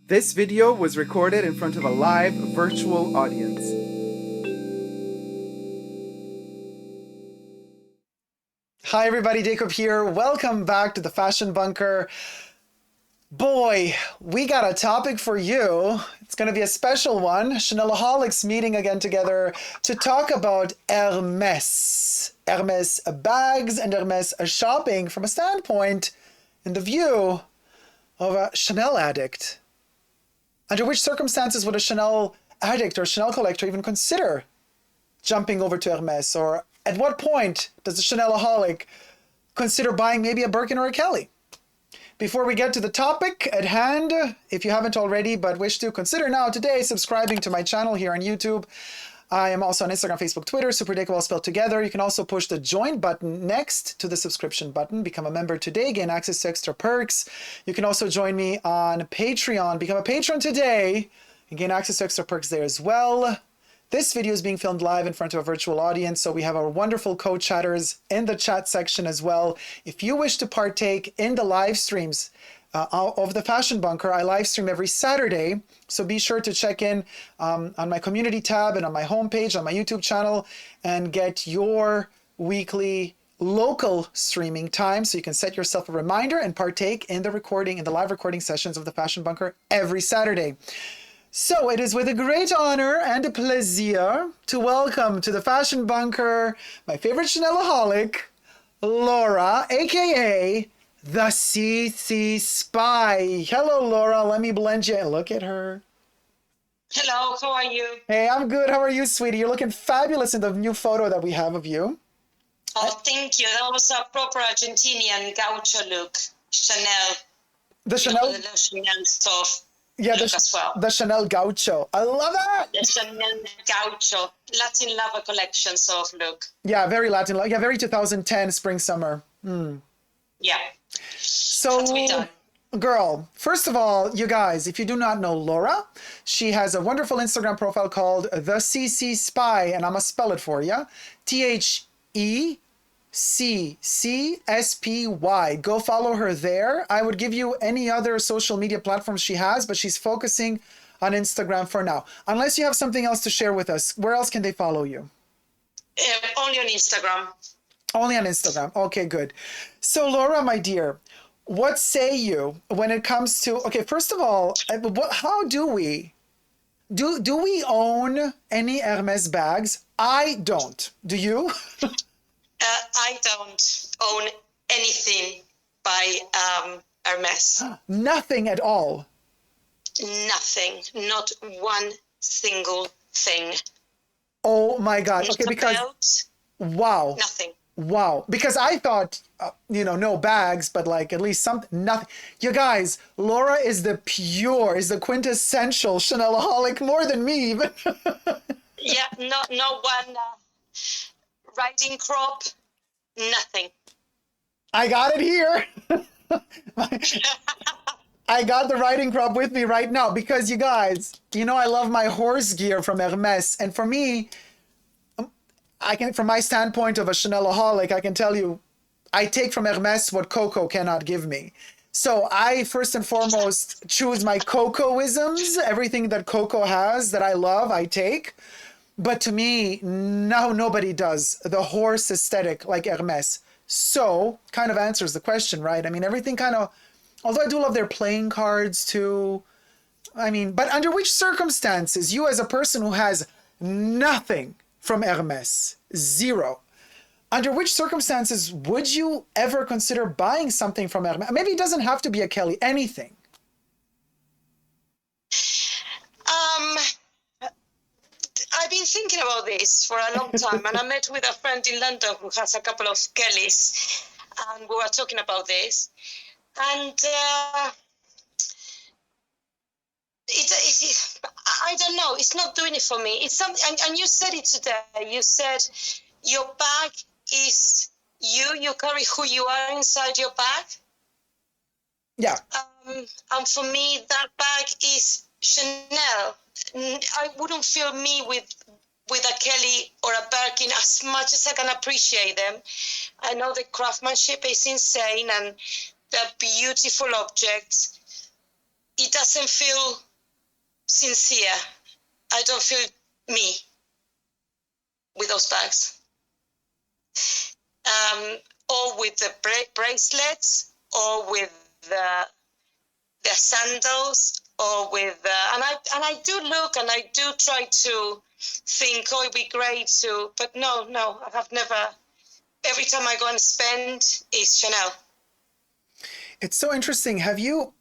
This video was recorded in front of a live virtual audience. Hi everybody, Dacob here. Welcome back to the Fashion Bunker. Boy, we got a topic for you. It's going to be a special one. Chaneloholics meeting again together to talk about Hermès. Hermès bags and Hermès shopping from a standpoint in the view of a Chanel addict. Under which circumstances would a Chanel addict or Chanel collector even consider jumping over to Hermès? Or at what point does a Chaneloholic consider buying maybe a Birkin or a Kelly? Before we get to the topic at hand, if you haven't already but wish to, consider now today subscribing to my channel here on YouTube. I am also on Instagram, Facebook, Twitter, superdacob all spelled together. You can also push the join button next to the subscription button. Become a member today, gain access to extra perks. You can also join me on Patreon. Become a patron today and gain access to extra perks there as well. This video is being filmed live in front of a virtual audience, so we have our wonderful co-chatters in the chat section as well. If you wish to partake in the live streams of the Fashion Bunker, I live stream every Saturday, so be sure to check in on my community tab and on my homepage, on my YouTube channel, and get your weekly local streaming time so you can set yourself a reminder and partake in the live recording sessions of the Fashion Bunker every Saturday. So it is with a great honor and a pleasure to welcome to the Fashion Bunker my favorite Chaneloholic, Laura, aka TheCCspy. Hello, Laura. Let me blend you in. Look at her. Hello, how are you? Hey, I'm good. How are you, sweetie? You're looking fabulous in the new photo that we have of you. Oh, thank you. That was a proper Argentinian gaucho look. Chanel. The Chanel. The Chanel soft. Yeah, look as well. The Chanel Gaucho. I love that. The Chanel Gaucho. Latin lover collection soft look. Yeah, very Latin. Yeah, very 2010 spring summer. Yeah. So, That's me done. Girl, first of all, you guys, if you do not know Laura, she has a wonderful Instagram profile called TheCCspy, and I'm going to spell it for you. TheCCspy. Go follow her there. I would give you any other social media platforms she has, but she's focusing on Instagram for now. Unless you have something else to share with us, where else can they follow you? Only on Instagram. Only on Instagram. Okay, good. So Laura, my dear, what say you when it comes to, okay, first of all, how do we own any Hermès bags? I don't. Do you? I don't own anything by Hermès. Nothing at all. Nothing. Not one single thing. Oh my God. Not Okay, because belt, wow. nothing. Wow. Because I thought, no bags, but like at least nothing. You guys, Laura is the quintessential Chaneloholic, more than me even. Yeah, no one riding crop, nothing. I got it here. I got the riding crop with me right now because you guys, I love my horse gear from Hermès. And for me, from my standpoint of a Chaneloholic, I can tell you, I take from Hermès what Coco cannot give me. So I first and foremost choose my Coco-isms. Everything that Coco has that I love, I take. But to me, nobody does the horse aesthetic like Hermès. So kind of answers the question, right? I mean, everything kind of, although I do love their playing cards too. I mean, but under which circumstances, you as a person who has nothing from Hermès, zero, under which circumstances would you ever consider buying something from Hermès? Maybe it doesn't have to be a Kelly, anything. I've been thinking about this for a long time, and I met with a friend in London who has a couple of Kellys, and we were talking about this. And I don't know. It's not doing it for me. It's something, and you said it today. You said your bag is you. You carry who you are inside your bag. Yeah. And for me, that bag is Chanel. I wouldn't feel me with a Kelly or a Birkin as much as I can appreciate them. I know the craftsmanship is insane and they're beautiful objects. it doesn't feel sincere. I don't feel me with those bags. Or with the bracelets, or with the sandals, or with and I do look and I do try to think, oh, it'd be great to, but no, I have never. Every time I go and spend, it's Chanel. It's so interesting. Have you,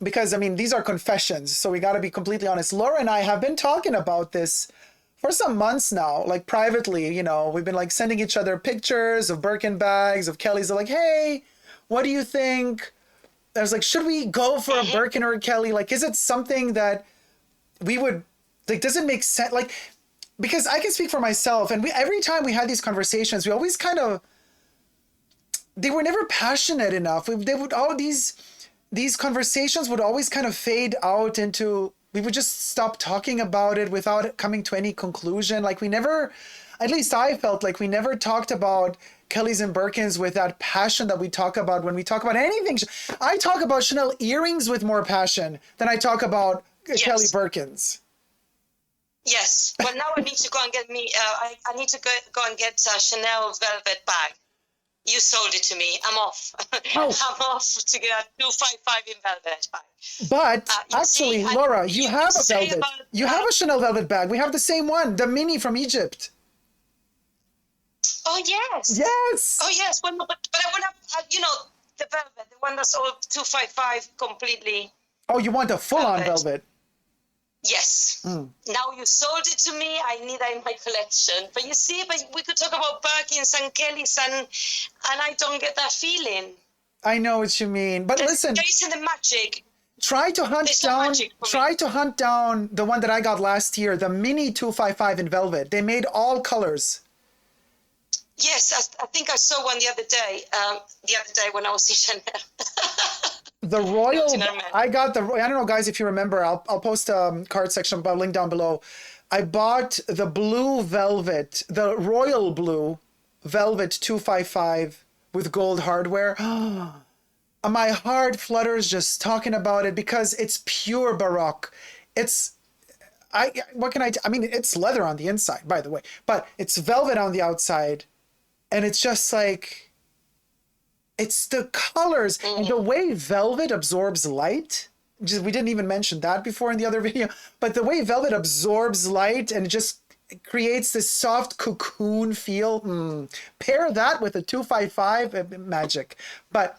because I mean, these are confessions, so we got to be completely honest. Laura and I have been talking about this for some months now, like privately, you know, we've been like sending each other pictures of Birkin bags, of Kelly's. They're like, hey, what do you think? I was like, should we go for a Birkin or a Kelly? Like, is it something that we would, like, does it make sense? Like, because I can speak for myself, and every time we had these conversations, we always kind of, they were never passionate enough. They would, all these conversations would always kind of fade out into, we would just stop talking about it without coming to any conclusion. Like we never, at least I felt like we never talked about Kelly's and Birkins with that passion that we talk about when we talk about anything. I talk about Chanel earrings with more passion than I talk about Kelly Birkins. Yes. Well, now I need to go and get me, I need to go and get a Chanel velvet bag. You sold it to me. I'm off. Oh. I'm off to get a 255 in velvet bag. But actually, Laura, you have a velvet. You have a Chanel velvet bag. We have the same one, the mini from Egypt. Oh, yes. Yes. Oh, yes. Well, but I want to, you know, the velvet, the one that's all 255 completely. Oh, you want a full-on velvet? Yes. Now you sold it to me. I need that in my collection. But you see, but we could talk about Birkins and Kellys, and I don't get that feeling. I know what you mean. But listen, there isn't the magic. Try to hunt down the one that I got last year, the mini 255 in velvet. They made all colors. Yes, I think I saw one the other day when I was in Chanel. The royal, I got the, I don't know, guys, if you remember, I'll post a card section, but link down below. I bought the blue velvet, the royal blue velvet 255 with gold hardware. My heart flutters just talking about it because it's pure Baroque. It's, what can I mean, it's leather on the inside, by the way, but it's velvet on the outside. And it's just like, it's the colors and the way velvet absorbs light. We didn't even mention that before in the other video, but the way velvet absorbs light and it just creates this soft cocoon feel. Pair that with a 255, magic. But,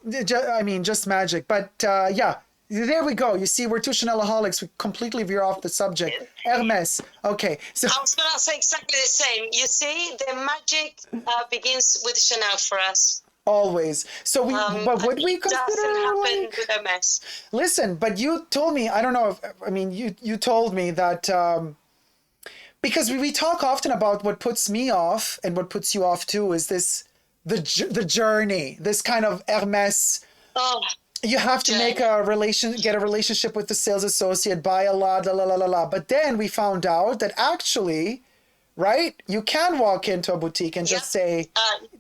I mean, just magic. But yeah, there we go. You see, we're two Chaneloholics. We completely veer off the subject. Hermès. Okay. So I was going to say exactly the same. You see, the magic begins with Chanel for us. Always. So we, but would we consider? Doesn't happen with Hermès. Listen, but you told me, I don't know if, I mean, you told me that, because we talk often about what puts me off and what puts you off too, is this, the journey, this kind of Hermès. Oh. You have to make a get a relationship with the sales associate, buy a lot, la la la la la. But then we found out that actually, right, you can walk into a boutique and just say,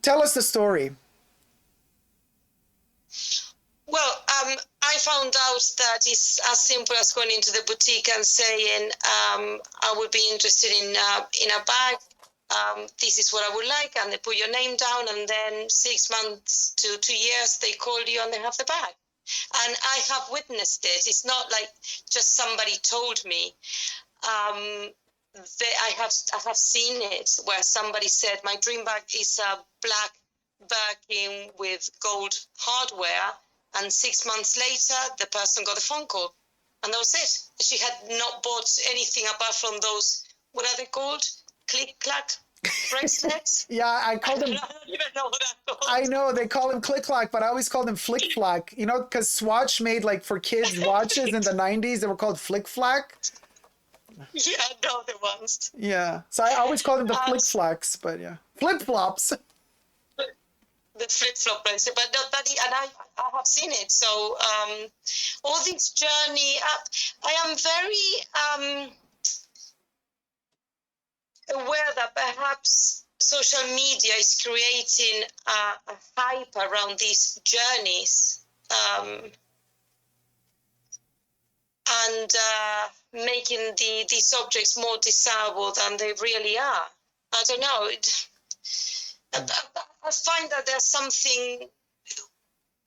tell us the story. Well, I found out that it's as simple as going into the boutique and saying, I would be interested in a bag. This is what I would like, and they put your name down, and then 6 months to 2 years, they call you and they have the bag. And I have witnessed it. It's not like just somebody told me. I have seen it where somebody said, my dream bag is a black Birkin with gold hardware. And 6 months later, the person got a phone call. And that was it. She had not bought anything apart from those, what are they called? Click-clack bracelets? Yeah, I call them... I don't even know what they're called. I know, they call them click-clack, but I always call them flick-flack. You know, because Swatch made, like, for kids watches in the 90s, they were called flick-flack. Yeah, I know the ones. Yeah, so I always call them the flick-flacks, but yeah. Flip-flops. The flip-flop bracelet, but no, and I have seen it. So all this journey up, I am very aware that perhaps social media is creating a hype around these journeys. and making these objects more desirable than they really are. I don't know. I find that there's something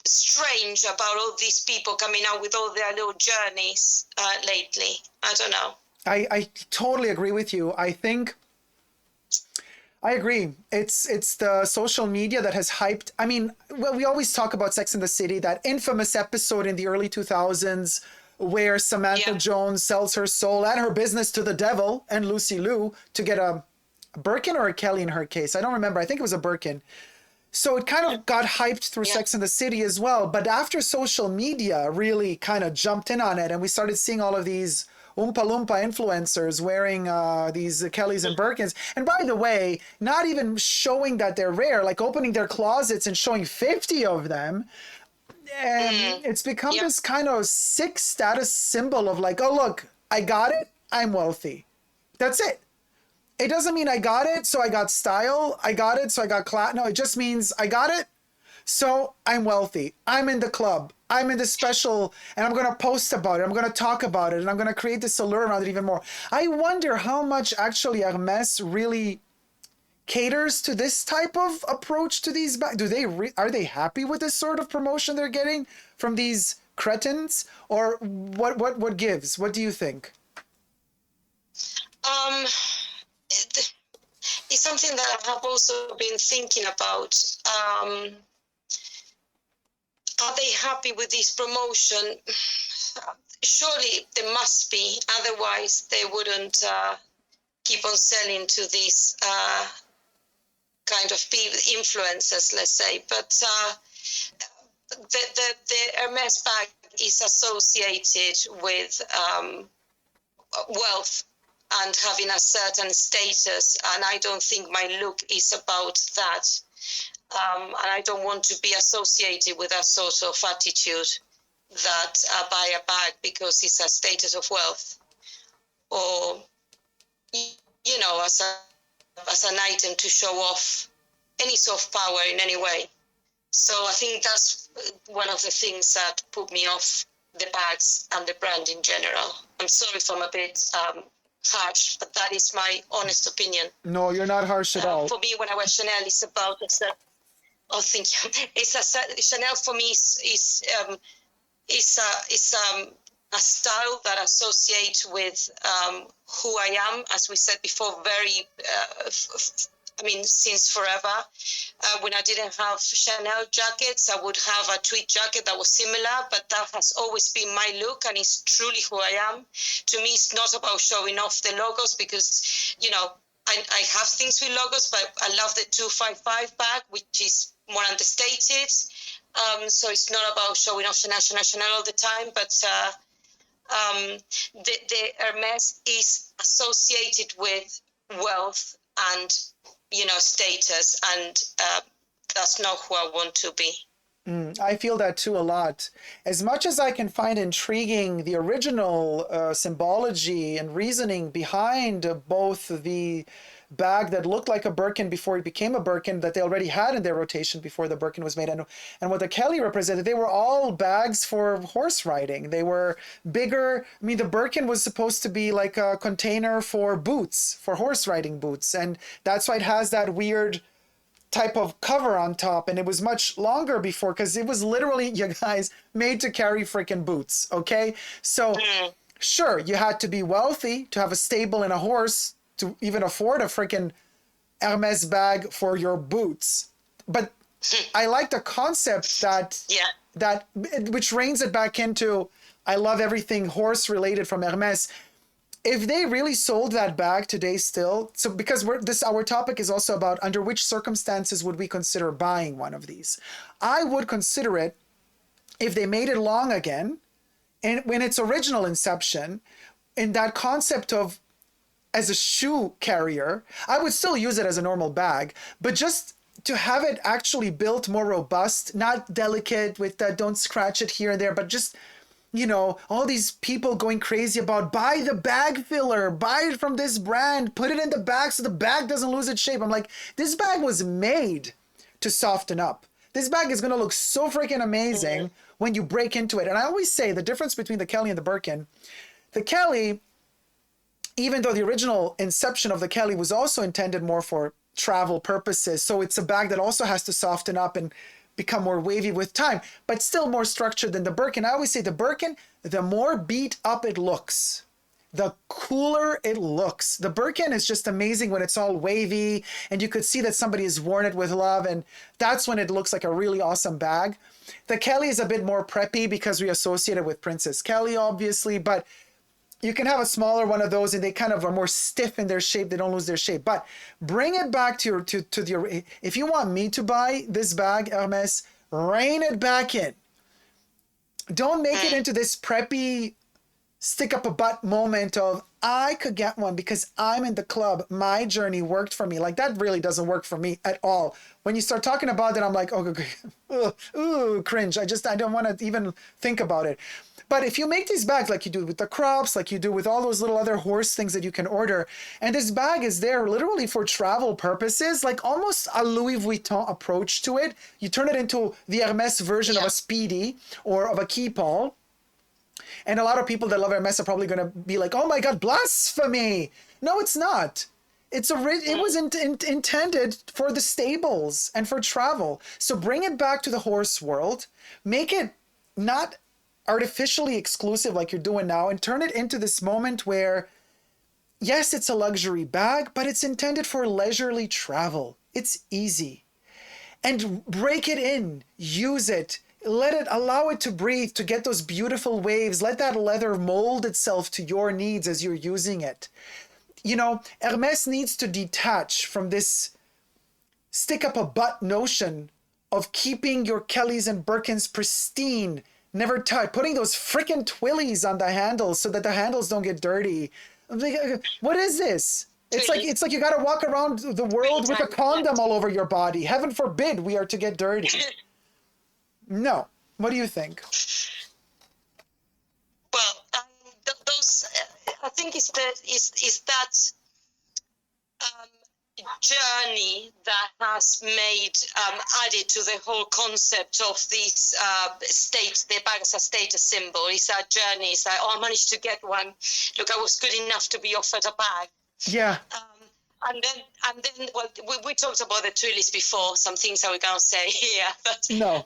strange about all these people coming out with all their little journeys lately. I don't know. I totally agree with you. I agree. It's the social media that has hyped. I mean, well, we always talk about Sex and the City, that infamous episode in the early 2000s where Samantha Jones sells her soul and her business to the devil and Lucy Liu to get a Birkin or a Kelly in her case. I don't remember. I think it was a Birkin. So it kind of got hyped through Sex and the City as well. But after social media really kind of jumped in on it and we started seeing all of these Oompa Loompa influencers wearing these Kellys and Birkins. And by the way, not even showing that they're rare, like opening their closets and showing 50 of them. And it's become this kind of sick status symbol of like, oh, look, I got it. I'm wealthy. That's it. It doesn't mean I got it, so I got style. I got it, so I got class. No, it just means I got it, so I'm wealthy. I'm in the club. I'm in the special, and I'm going to post about it. I'm going to talk about it, and I'm going to create this allure around it even more. I wonder how much actually Hermès really caters to this type of approach to these bags. Are they happy with this sort of promotion they're getting from these cretins, or what gives? What do you think? It's something that I have also been thinking about. Are they happy with this promotion? Surely they must be, otherwise they wouldn't keep on selling to these kind of influencers, let's say. But the Hermès bag is associated with wealth and having a certain status, and I don't think my look is about that. And I don't want to be associated with that sort of attitude that I buy a bag because it's a status of wealth, or you know, as an item to show off any soft power in any way. So I think that's one of the things that put me off the bags and the brand in general. I'm sorry if I'm a bit harsh, but that is my honest opinion. No, you're not harsh at all. For me, when I wear Chanel, it's about thank you. Chanel for me is a style that associates with who I am, as we said before, very, since forever. When I didn't have Chanel jackets, I would have a tweed jacket that was similar, but that has always been my look, and it's truly who I am. To me, it's not about showing off the logos because, you know, I have things with logos, but I love the 255 bag, which is more understated. So it's not about showing off Chanel all the time, but the Hermès is associated with wealth and, you know, status, and that's not who I want to be. I feel that too a lot. As much as I can find intriguing the original symbology and reasoning behind both the bag that looked like a Birkin before it became a Birkin that they already had in their rotation before the Birkin was made, and what the Kelly represented, they were all bags for horse riding. They were bigger. I mean, the Birkin was supposed to be like a container for boots, for horse riding boots, and that's why it has that weird type of cover on top, and it was much longer before because it was literally, you guys, made to carry freaking boots. Okay, so sure, you had to be wealthy to have a stable and a horse to even afford a freaking Hermès bag for your boots. But I like the concept that which reins it back into, I love everything horse related from Hermès. If they really sold that bag today still, so because our topic is also about under which circumstances would we consider buying one of these. I would consider it if they made it long again, and when its original inception, in that concept of as a shoe carrier, I would still use it as a normal bag, but just to have it actually built more robust, not delicate with that don't scratch it here and there, but just, you know, all these people going crazy about buy the bag filler, buy it from this brand, put it in the bag so the bag doesn't lose its shape. I'm like, this bag was made to soften up. This bag is going to look so freaking amazing when you break into it. And I always say the difference between the Kelly and the Birkin, The Kelly, even though the original inception of the Kelly was also intended more for travel purposes, so it's a bag that also has to soften up and become more wavy with time, but still more structured than the Birkin. I always say the Birkin, the more beat up it looks, the cooler it looks. The Birkin is just amazing when it's all wavy and you could see that somebody has worn it with love, and that's when it looks like a really awesome bag. The Kelly is a bit more preppy because we associate it with Princess Kelly, obviously, but you can have a smaller one of those and they kind of are more stiff in their shape. They don't lose their shape. But bring it back to your, if you want me to buy this bag, Hermes, rein it back in. Don't make it into this preppy, stick up a butt moment of, I could get one because I'm in the club. My journey worked for me. Like, that really doesn't work for me at all. When you start talking about it, I'm like, oh, ooh, cringe. I don't want to even think about it. But if you make these bags like you do with the crops, like you do with all those little other horse things that you can order, and this bag is there literally for travel purposes, like almost a Louis Vuitton approach to it. You turn it into the Hermès version of a Speedy or of a Keepall. And a lot of people that love Hermès are probably going to be like, oh my God, blasphemy. No, it's not. It was intended for the stables and for travel. So bring it back to the horse world. Make it not artificially exclusive like you're doing now, and turn it into this moment where, yes, it's a luxury bag, but it's intended for leisurely travel. It's easy. And break it in. Use it. Allow it to breathe, to get those beautiful waves. Let that leather mold itself to your needs as you're using it. You know, Hermès needs to detach from this stick up a butt notion of keeping your Kellys and Birkins pristine, never touch, putting those freaking twillies on the handles so that the handles don't get dirty. I'm like, what is this? It's like you got to walk around the world with a condom all over your body. Heaven forbid we are to get dirty. No. What do you think? Well, those I think is that journey that has made added to the whole concept of this the bag as a status symbol. It's a journey. It's like, oh, I managed to get one. Look, I was good enough to be offered a bag. Yeah. And then, well, we talked about the twillies before. Some things that we can't say here, but no.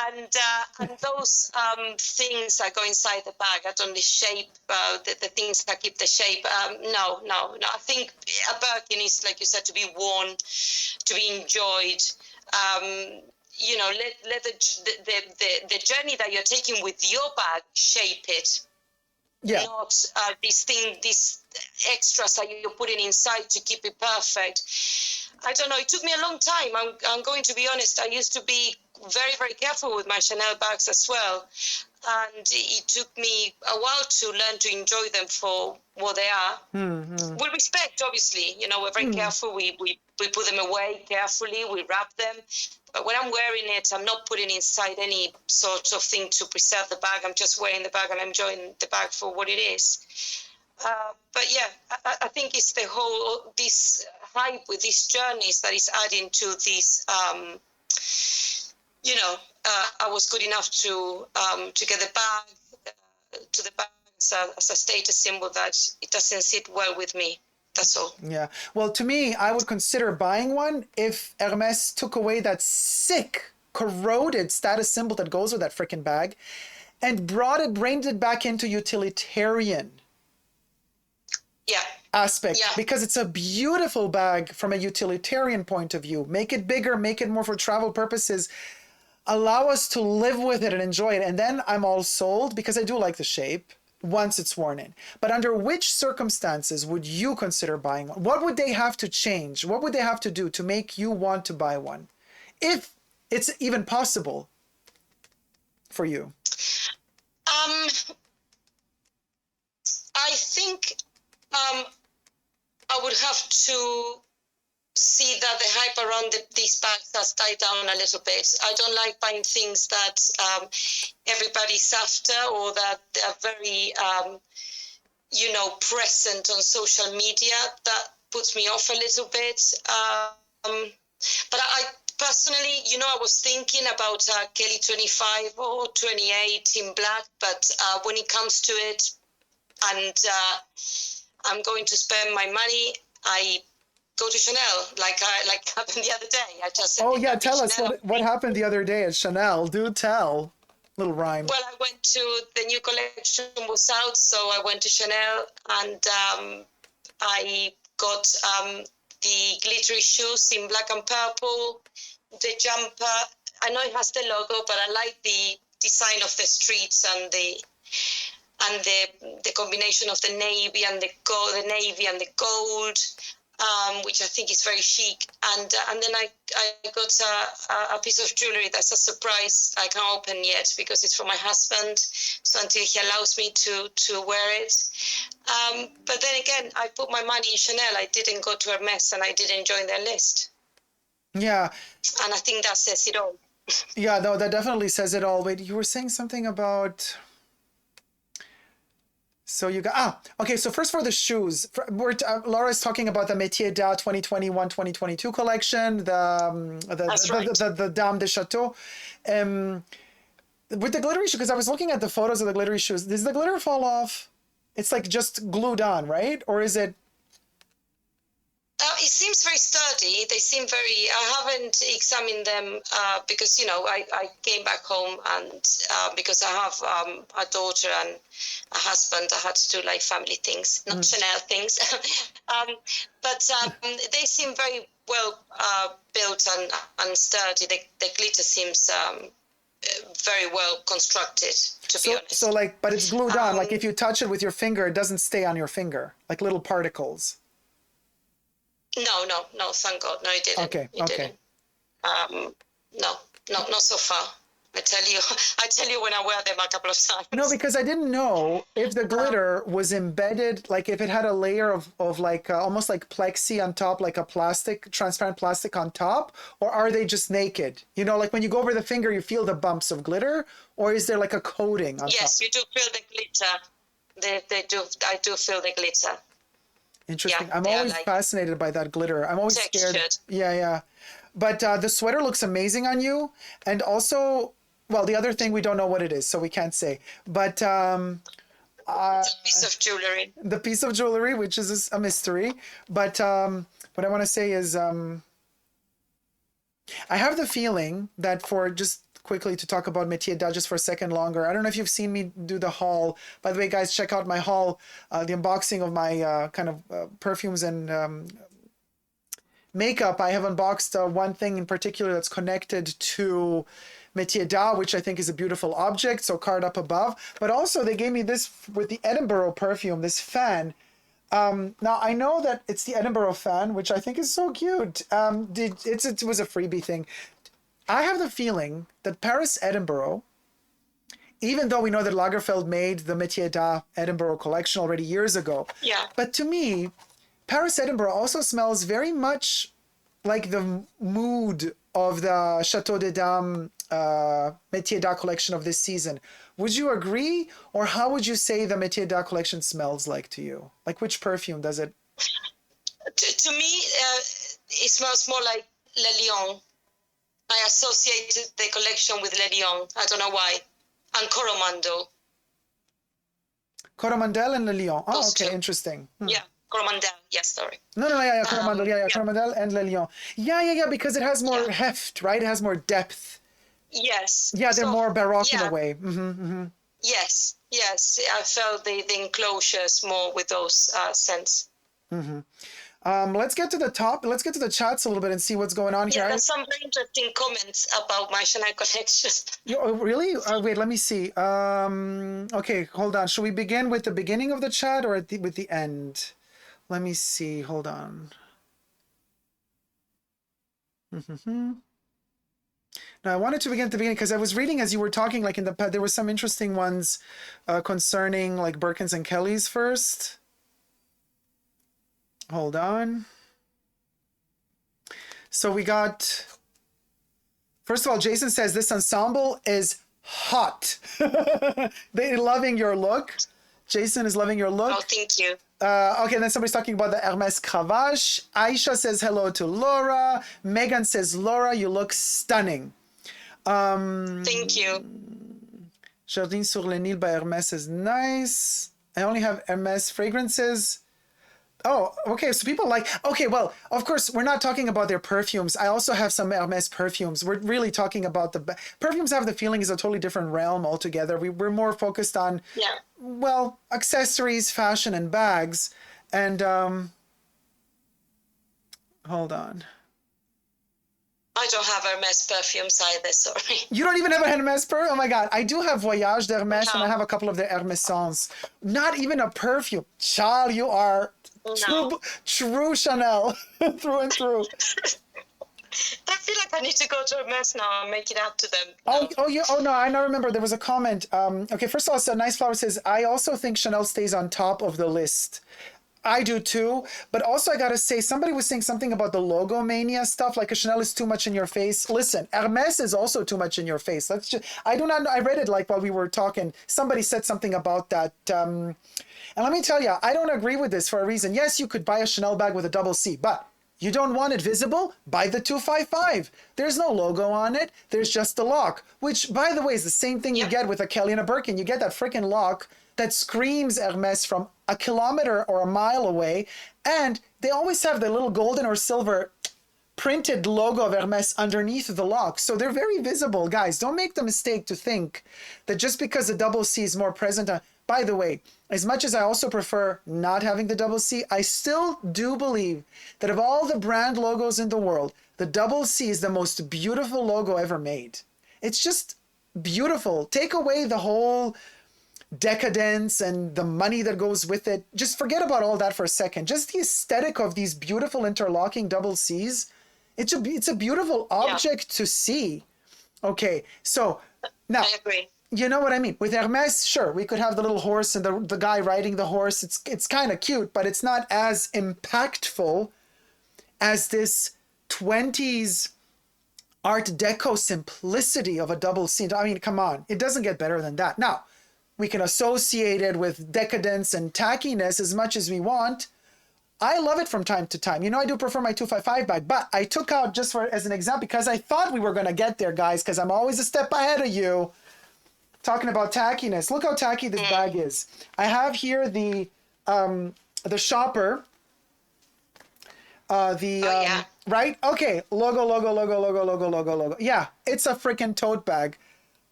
And those things that go inside the bag, that only shape the things that keep the shape. No. I think a Birkin is, like you said, to be worn, to be enjoyed. You know, let the journey that you're taking with your bag shape it. Yeah. Not these extras that you're putting inside to keep it perfect. I don't know. It took me a long time. I'm going to be honest. I used to be very, very careful with my Chanel bags as well. And it took me a while to learn to enjoy them for what they are. Mm-hmm. With respect, obviously. You know, we're very careful. We put them away carefully. We wrap them. But when I'm wearing it, I'm not putting inside any sort of thing to preserve the bag. I'm just wearing the bag and I'm enjoying the bag for what it is. But yeah, I think it's the whole, this hype with these journeys that is adding to this, you know, I was good enough to get the bag, to the bag as a status symbol that it doesn't sit well with me. That's all. Yeah. Well, to me, I would consider buying one if Hermès took away that sick, corroded status symbol that goes with that freaking bag and reined it back into utilitarian aspect. Yeah. Because it's a beautiful bag from a utilitarian point of view. Make it bigger, make it more for travel purposes. Allow us to live with it and enjoy it. And then I'm all sold because I do like the shape once it's worn in. But under which circumstances would you consider buying one? What would they have to change? What would they have to do to make you want to buy one? If it's even possible for you. I think I would have to see that the hype around these bags has died down a little bit. I don't like buying things that everybody's after or that are very, you know, present on social media. That puts me off a little bit. But I personally, you know, I was thinking about Kelly 25 or 28 in black, but when it comes to it, and I'm going to spend my money, I go to Chanel, like happened the other day. I just Oh yeah, tell us Chanel. what happened the other day at Chanel. Do tell. Little rhyme. Well, I went to the new collection was out, so I went to Chanel, and I got the glittery shoes in black and purple, the jumper. I know it has the logo, but I like the design of the streets and the combination of the navy and the gold, which I think is very chic. And then I got a piece of jewelry that's a surprise I can't open yet because it's for my husband. So until he allows me to wear it. But then again, I put my money in Chanel. I didn't go to Hermès, and I didn't join their list. Yeah. And I think that says it all. Yeah, no, that definitely says it all. Wait, you were saying something about... So you got, okay, so first for the shoes, Laura's talking about the Métier d'Art 2021-2022 collection, the Dame de Chateau. With the glittery shoe, because I was looking at the photos of the glittery shoes, does the glitter fall off? It's like just glued on, right? Or is it? It seems very sturdy. They seem very, I haven't examined them because, you know, I came back home and because I have a daughter and a husband, I had to do like family things, not Chanel things. But they seem very well built and sturdy. The glitter seems very well constructed, to be honest. So like, but it's glued on. Like if you touch it with your finger, it doesn't stay on your finger, like little particles. No, thank God. No, it didn't. Okay, it okay. Didn't. No, not so far. I tell you when I wear them a couple of times. No, because I didn't know if the glitter was embedded, like if it had a layer of like almost like plexi on top, like a plastic, transparent plastic on top, or are they just naked? You know, like when you go over the finger, you feel the bumps of glitter, or is there like a coating on top? Yes, you do feel the glitter. They do. I do feel the glitter. Interesting. Yeah, I'm always fascinated by that glitter. I'm always scared. Yeah. But the sweater looks amazing on you. And also, well, the other thing, we don't know what it is, so we can't say. But it's a piece of jewelry. The piece of jewelry, which is a mystery. But what I want to say is I have the feeling that for just quickly to talk about Métier d'Art just for a second longer. I don't know if you've seen me do the haul. By the way, guys, check out my haul, the unboxing of my kind of perfumes and makeup. I have unboxed one thing in particular that's connected to Métier d'Art, which I think is a beautiful object, so card up above. But also they gave me this with the Edinburgh perfume, this fan. Now I know that it's the Edinburgh fan, which I think is so cute. It was a freebie thing. I have the feeling that Paris Edinburgh, even though we know that Lagerfeld made the Métier d'Art Edinburgh collection already years ago, but to me, Paris Edinburgh also smells very much like the mood of the Chateau des Dames Métier d'Art collection of this season. Would you agree, or how would you say the Métier d'Art collection smells like to you? Like which perfume does it? To me, it smells more like Le Lion. I associated the collection with Le Lion. I don't know why. And Coromandel. Coromandel and Le Lion. Oh, okay, interesting. Yeah, Coromandel. Yes, sorry. No, Coromandel. Yeah, Coromandel and Le Lion. Yeah, because it has more heft, right? It has more depth. Yes. Yeah, they're more baroque in a way. Yes. I felt the enclosures more with those scents. Let's get to the top. Let's get to the chats a little bit and see what's going on here. Yeah, there's some very interesting comments about my Chanel collection. Oh, really? Wait, let me see. Okay, hold on. Should we begin with the beginning of the chat or with the end? Let me see. Hold on. Now, I wanted to begin at the beginning because I was reading as you were talking, like in the there were some interesting ones concerning like Birkins and Kellys first. Hold on. So we got, first of all, Jason says this ensemble is hot. They're loving your look. Jason is loving your look. Oh, thank you. Okay, then somebody's talking about the Hermès cravache. Aisha says hello to Laura. Megan says, Laura, you look stunning. Thank you. Jardin sur le Nil by Hermès is nice. I only have Hermès fragrances. Oh, okay. So people like, okay, well, of course, we're not talking about their perfumes. I also have some Hermès perfumes. We're really talking about perfumes. I have the feeling is a totally different realm altogether. We're more focused on, Yeah. well, accessories, fashion, and bags. And hold on. I don't have Hermes perfumes either, sorry. You don't even have a Hermès perfume? Oh my God. I do have Voyage d'Hermès and I No. have a couple of their Hermesons. Not even a perfume. Child, you are true Chanel through and through. I feel like I need to go to Hermes now and make it up to them. Oh no, I now remember there was a comment. Okay, first of all, so Nice Flower says, I also think Chanel stays on top of the list. I do too, but also I gotta say, somebody was saying something about the logo mania stuff, like a Chanel is too much in your face. Listen, Hermes is also too much in your face. Let's just, I do not know, I read it like while we were talking, somebody said something about that. And let me tell you, I don't agree with this for a reason. Yes, you could buy a Chanel bag with a double C, but you don't want it visible? Buy the 255. There's no logo on it. There's just the lock, which, by the way, is the same thing you get with a Kelly and a Birkin. You get that freaking lock that screams Hermes from a kilometer or a mile away. And they always have the little golden or silver printed logo of Hermes underneath the lock. So they're very visible, guys. Don't make the mistake to think that just because the double C is more present on, by the way, as much as I also prefer not having the double C, I still do believe that of all the brand logos in the world, the double C is the most beautiful logo ever made. It's just beautiful. Take away the whole decadence and the money that goes with it. Just forget about all that for a second. Just the aesthetic of these beautiful interlocking double C's. It's a beautiful object to see. Okay, so now, I agree. You know what I mean? With Hermes, sure, we could have the little horse and the guy riding the horse. It's kind of cute, but it's not as impactful as this 20s Art Deco simplicity of a double C. I mean, come on. It doesn't get better than that. Now, we can associate it with decadence and tackiness as much as we want. I love it from time to time. You know, I do prefer my 255 bag, but I took out just for as an example because I thought we were going to get there, guys, because I'm always a step ahead of you. Talking about tackiness. Look how tacky this bag is. I have here the shopper. Right? Okay. Logo. Yeah, it's a freaking tote bag.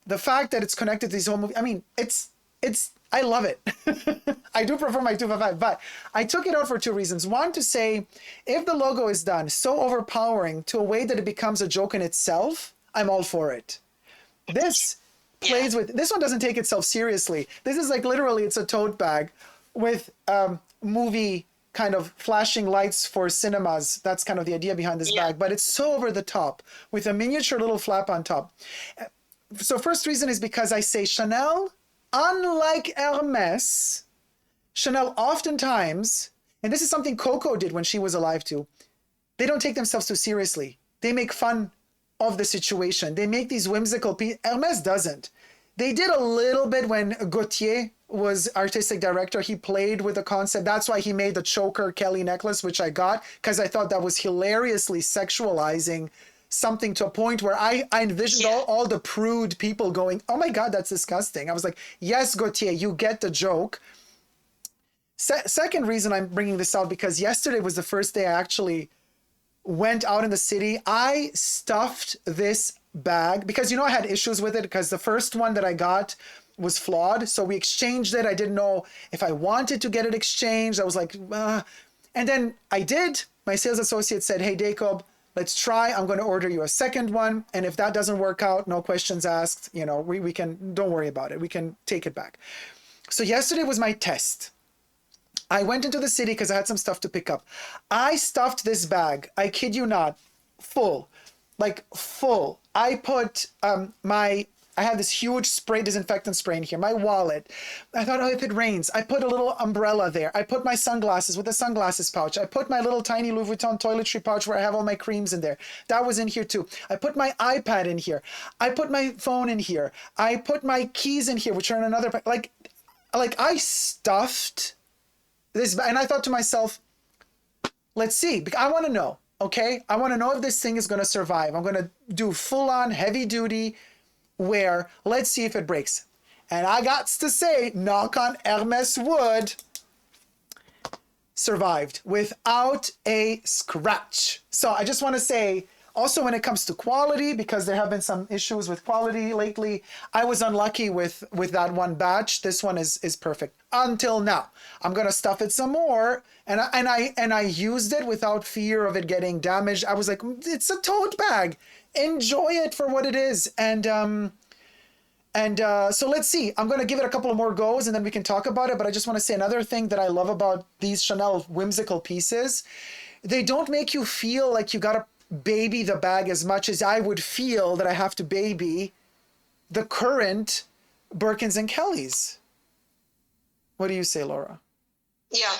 The fact that it's connected to these whole movie, I mean, I love it. I do prefer my 255, but I took it out for two reasons. One, to say, if the logo is done so overpowering to a way that it becomes a joke in itself, I'm all for it. This plays with, this one doesn't take itself seriously. This is like literally, it's a tote bag with movie kind of flashing lights for cinemas. That's kind of the idea behind this bag, but it's so over the top with a miniature little flap on top. So first reason is because I say Chanel, unlike Hermes, Chanel oftentimes, and this is something Coco did when she was alive too, they don't take themselves too seriously. They make fun of the situation. They make these whimsical pieces. Hermes doesn't. They did a little bit when Gaultier was artistic director. He played with the concept. That's why he made the choker Kelly necklace, which I got because I thought that was hilariously sexualizing something to a point where I envisioned all the prude people going, oh my God, that's disgusting. I was like, yes, Gaultier, you get the joke. Second reason I'm bringing this out, because yesterday was the first day I actually went out in the city. I stuffed this bag because, you know, I had issues with it because the first one that I got was flawed. So we exchanged it. I didn't know if I wanted to get it exchanged. I was like, and then I did. My sales associate said, hey, Dacob, let's try. I'm going to order you a second one. And if that doesn't work out, no questions asked, you know, we can, don't worry about it. We can take it back. So yesterday was my test. I went into the city because I had some stuff to pick up. I stuffed this bag, I kid you not, full, like full. I put I have this huge disinfectant spray in here, my wallet. I thought, oh, if it rains, I put a little umbrella there. I put my sunglasses with a sunglasses pouch. I put my little tiny Louis Vuitton toiletry pouch where I have all my creams in there. That was in here too. I put my iPad in here. I put my phone in here. I put my keys in here, which are in another, like I stuffed this, and I thought to myself, let's see, I want to know, okay? I want to know if this thing is going to survive. I'm going to do full-on heavy duty wear. Let's see if it breaks. And I got to say, knock on Hermes wood, survived without a scratch. So I just want to say, also when it comes to quality, because there have been some issues with quality lately, I was unlucky with that one batch. This one is perfect until now. I'm gonna stuff it some more, and I used it without fear of it getting damaged. I was like, it's a tote bag, enjoy it for what it is. So let's see. I'm going to give it a couple of more goes and then we can talk about it. But I just want to say another thing that I love about these Chanel whimsical pieces. They don't make you feel like you got to baby the bag as much as I would feel that I have to baby the current Birkins and Kellys. What do you say, Laura? Yeah.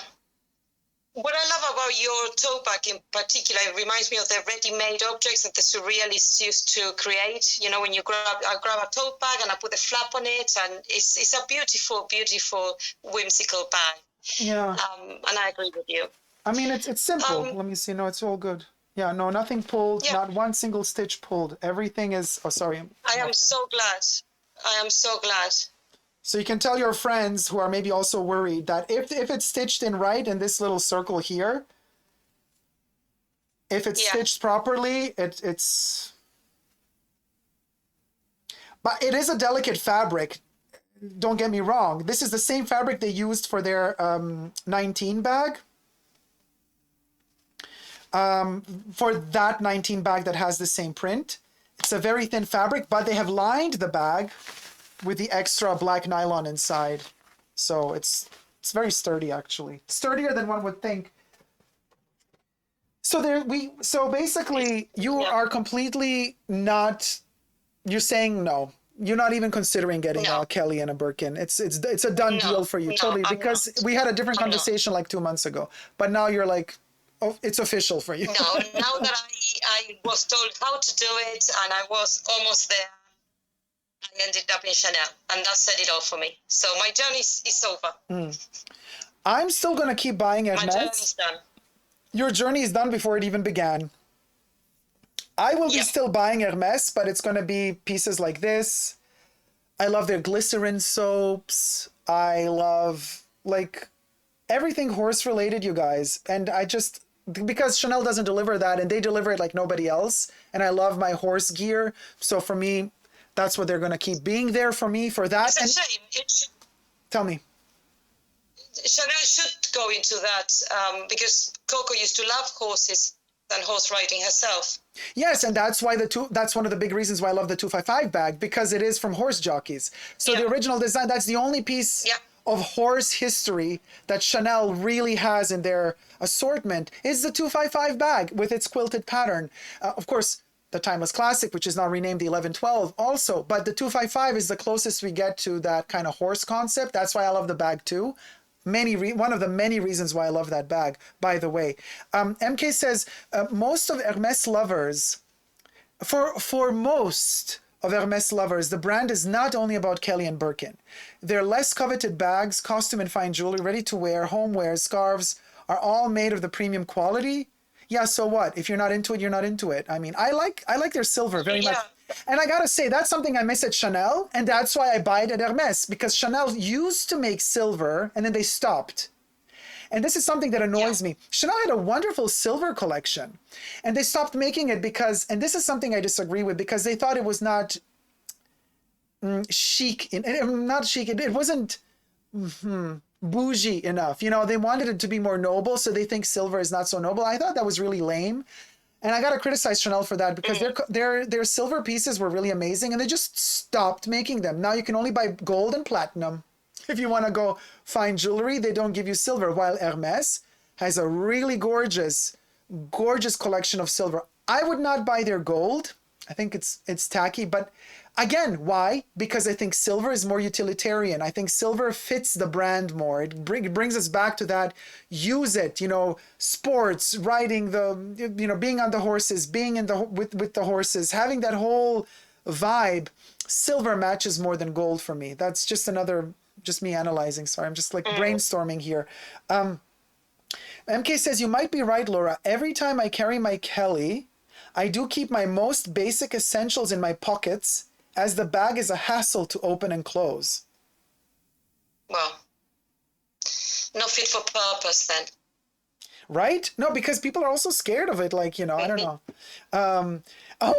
What I love about your tote bag in particular, it reminds me of the ready-made objects that the surrealists used to create. You know, when I grab a tote bag and I put a flap on it, and it's a beautiful, beautiful, whimsical bag. Yeah. And I agree with you. I mean, it's simple. Let me see. No, it's all good. Yeah, no, nothing pulled. Yeah. Not one single stitch pulled. Everything is. Oh, sorry. I am so glad. I am so glad. So you can tell your friends who are maybe also worried that if it's stitched in right in this little circle here, if it's stitched properly, it's. But it is a delicate fabric. Don't get me wrong. This is the same fabric they used for their 19 bag. For that 19 bag that has the same print. It's a very thin fabric, but they have lined the bag with the extra black nylon inside. So it's very sturdy, actually. Sturdier than one would think. So basically you are completely not, you're saying no. You're not even considering getting a Kelly and a Birkin. It's a done deal for you, totally. Because we had a different conversation like 2 months ago. But now you're like, oh, it's official for you. No, now that I was told how to do it and I was almost there, I ended up in Chanel, and that said it all for me. So my journey is over. I'm still going to keep buying Hermès. My journey's done. Your journey is done before it even began. I will be still buying Hermès, but it's going to be pieces like this. I love their glycerin soaps. I love, like, everything horse-related, you guys. And I just, because Chanel doesn't deliver that, and they deliver it like nobody else. And I love my horse gear. So for me, that's what they're going to keep being there for me for that. It's a shame. Tell me. Chanel should go into that because Coco used to love horses and horse riding herself. Yes, and that's why that's one of the big reasons why I love the 255 bag, because it is from horse jockeys. So the original design, that's the only piece of horse history that Chanel really has in their assortment, is the 255 bag with its quilted pattern. Of course, the Timeless Classic, which is now renamed the 1112 also, but the 255 is the closest we get to that kind of horse concept. That's why I love the bag too. One of the many reasons why I love that bag, by the way. MK says, most of Hermès lovers, for most of Hermès lovers, the brand is not only about Kelly and Birkin. Their less coveted bags, costume and fine jewelry, ready to wear, homeware, scarves, are all made of the premium quality. Yeah, so what? If you're not into it, you're not into it. I mean, I like their silver very much. And I gotta say, that's something I miss at Chanel, and that's why I buy it at Hermès, because Chanel used to make silver, and then they stopped. And this is something that annoys me. Chanel had a wonderful silver collection, and they stopped making it because, and this is something I disagree with, because they thought it was not chic. Not chic, it wasn't bougie enough. You know, they wanted it to be more noble, so they think silver is not so noble. I thought that was really lame. And I got to criticize Chanel for that, because their silver pieces were really amazing, and they just stopped making them. Now you can only buy gold and platinum. If you want to go fine jewelry, they don't give you silver, while Hermès has a really gorgeous collection of silver. I would not buy their gold. I think it's tacky, but again, why? Because I think silver is more utilitarian. I think silver fits the brand more. It brings us back to that, use it, sports, riding being on the horses, being with the horses, having that whole vibe. Silver matches more than gold for me. That's just me analyzing. Sorry, I'm just like brainstorming here. MK says, you might be right, Laura. Every time I carry my Kelly, I do keep my most basic essentials in my pockets, as the bag is a hassle to open and close. not fit for purpose then. Right? No, because people are also scared of it. Like, I don't know.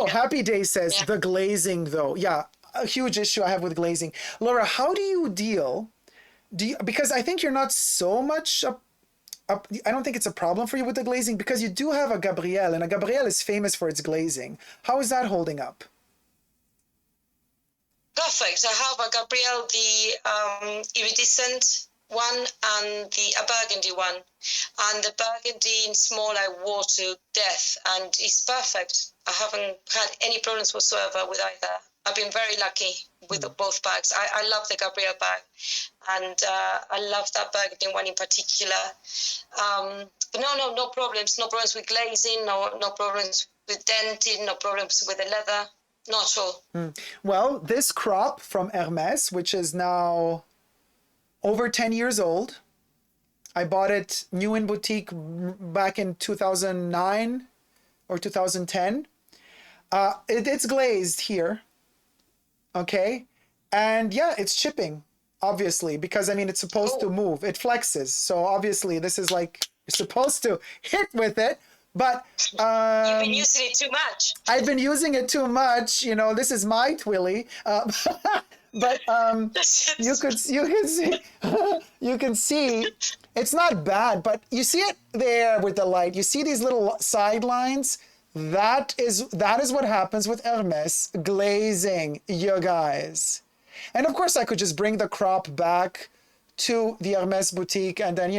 Happy Day says the glazing though. Yeah, a huge issue I have with glazing. Laura, how do you deal? Because I think you're not so much I don't think it's a problem for you with the glazing because you do have a Gabrielle, and a Gabrielle is famous for its glazing. How is that holding up? Perfect. I have a Gabrielle, the iridescent one, and a burgundy one. And the burgundy in small I wore to death, and it's perfect. I haven't had any problems whatsoever with either. I've been very lucky with both bags. I love the Gabrielle bag, and I love that burgundy one in particular. But no problems. No problems with glazing, no problems with denting, no problems with the leather. Not at all. Well, this crop from Hermès, which is now over 10 years old. I bought it new in boutique back in 2009 or 2010. It's glazed here. Okay. And yeah, it's chipping, obviously, because I mean, it's supposed to move. It flexes. So obviously this is like, you're supposed to hit with it. But you've been using it too much. I've been using it too much. This is my Twilly. But you can see it's not bad, but you see it there with the light. You see these little sidelines. That is what happens with Hermès glazing, you guys. And of course, I could just bring the crop back to the Hermès boutique and then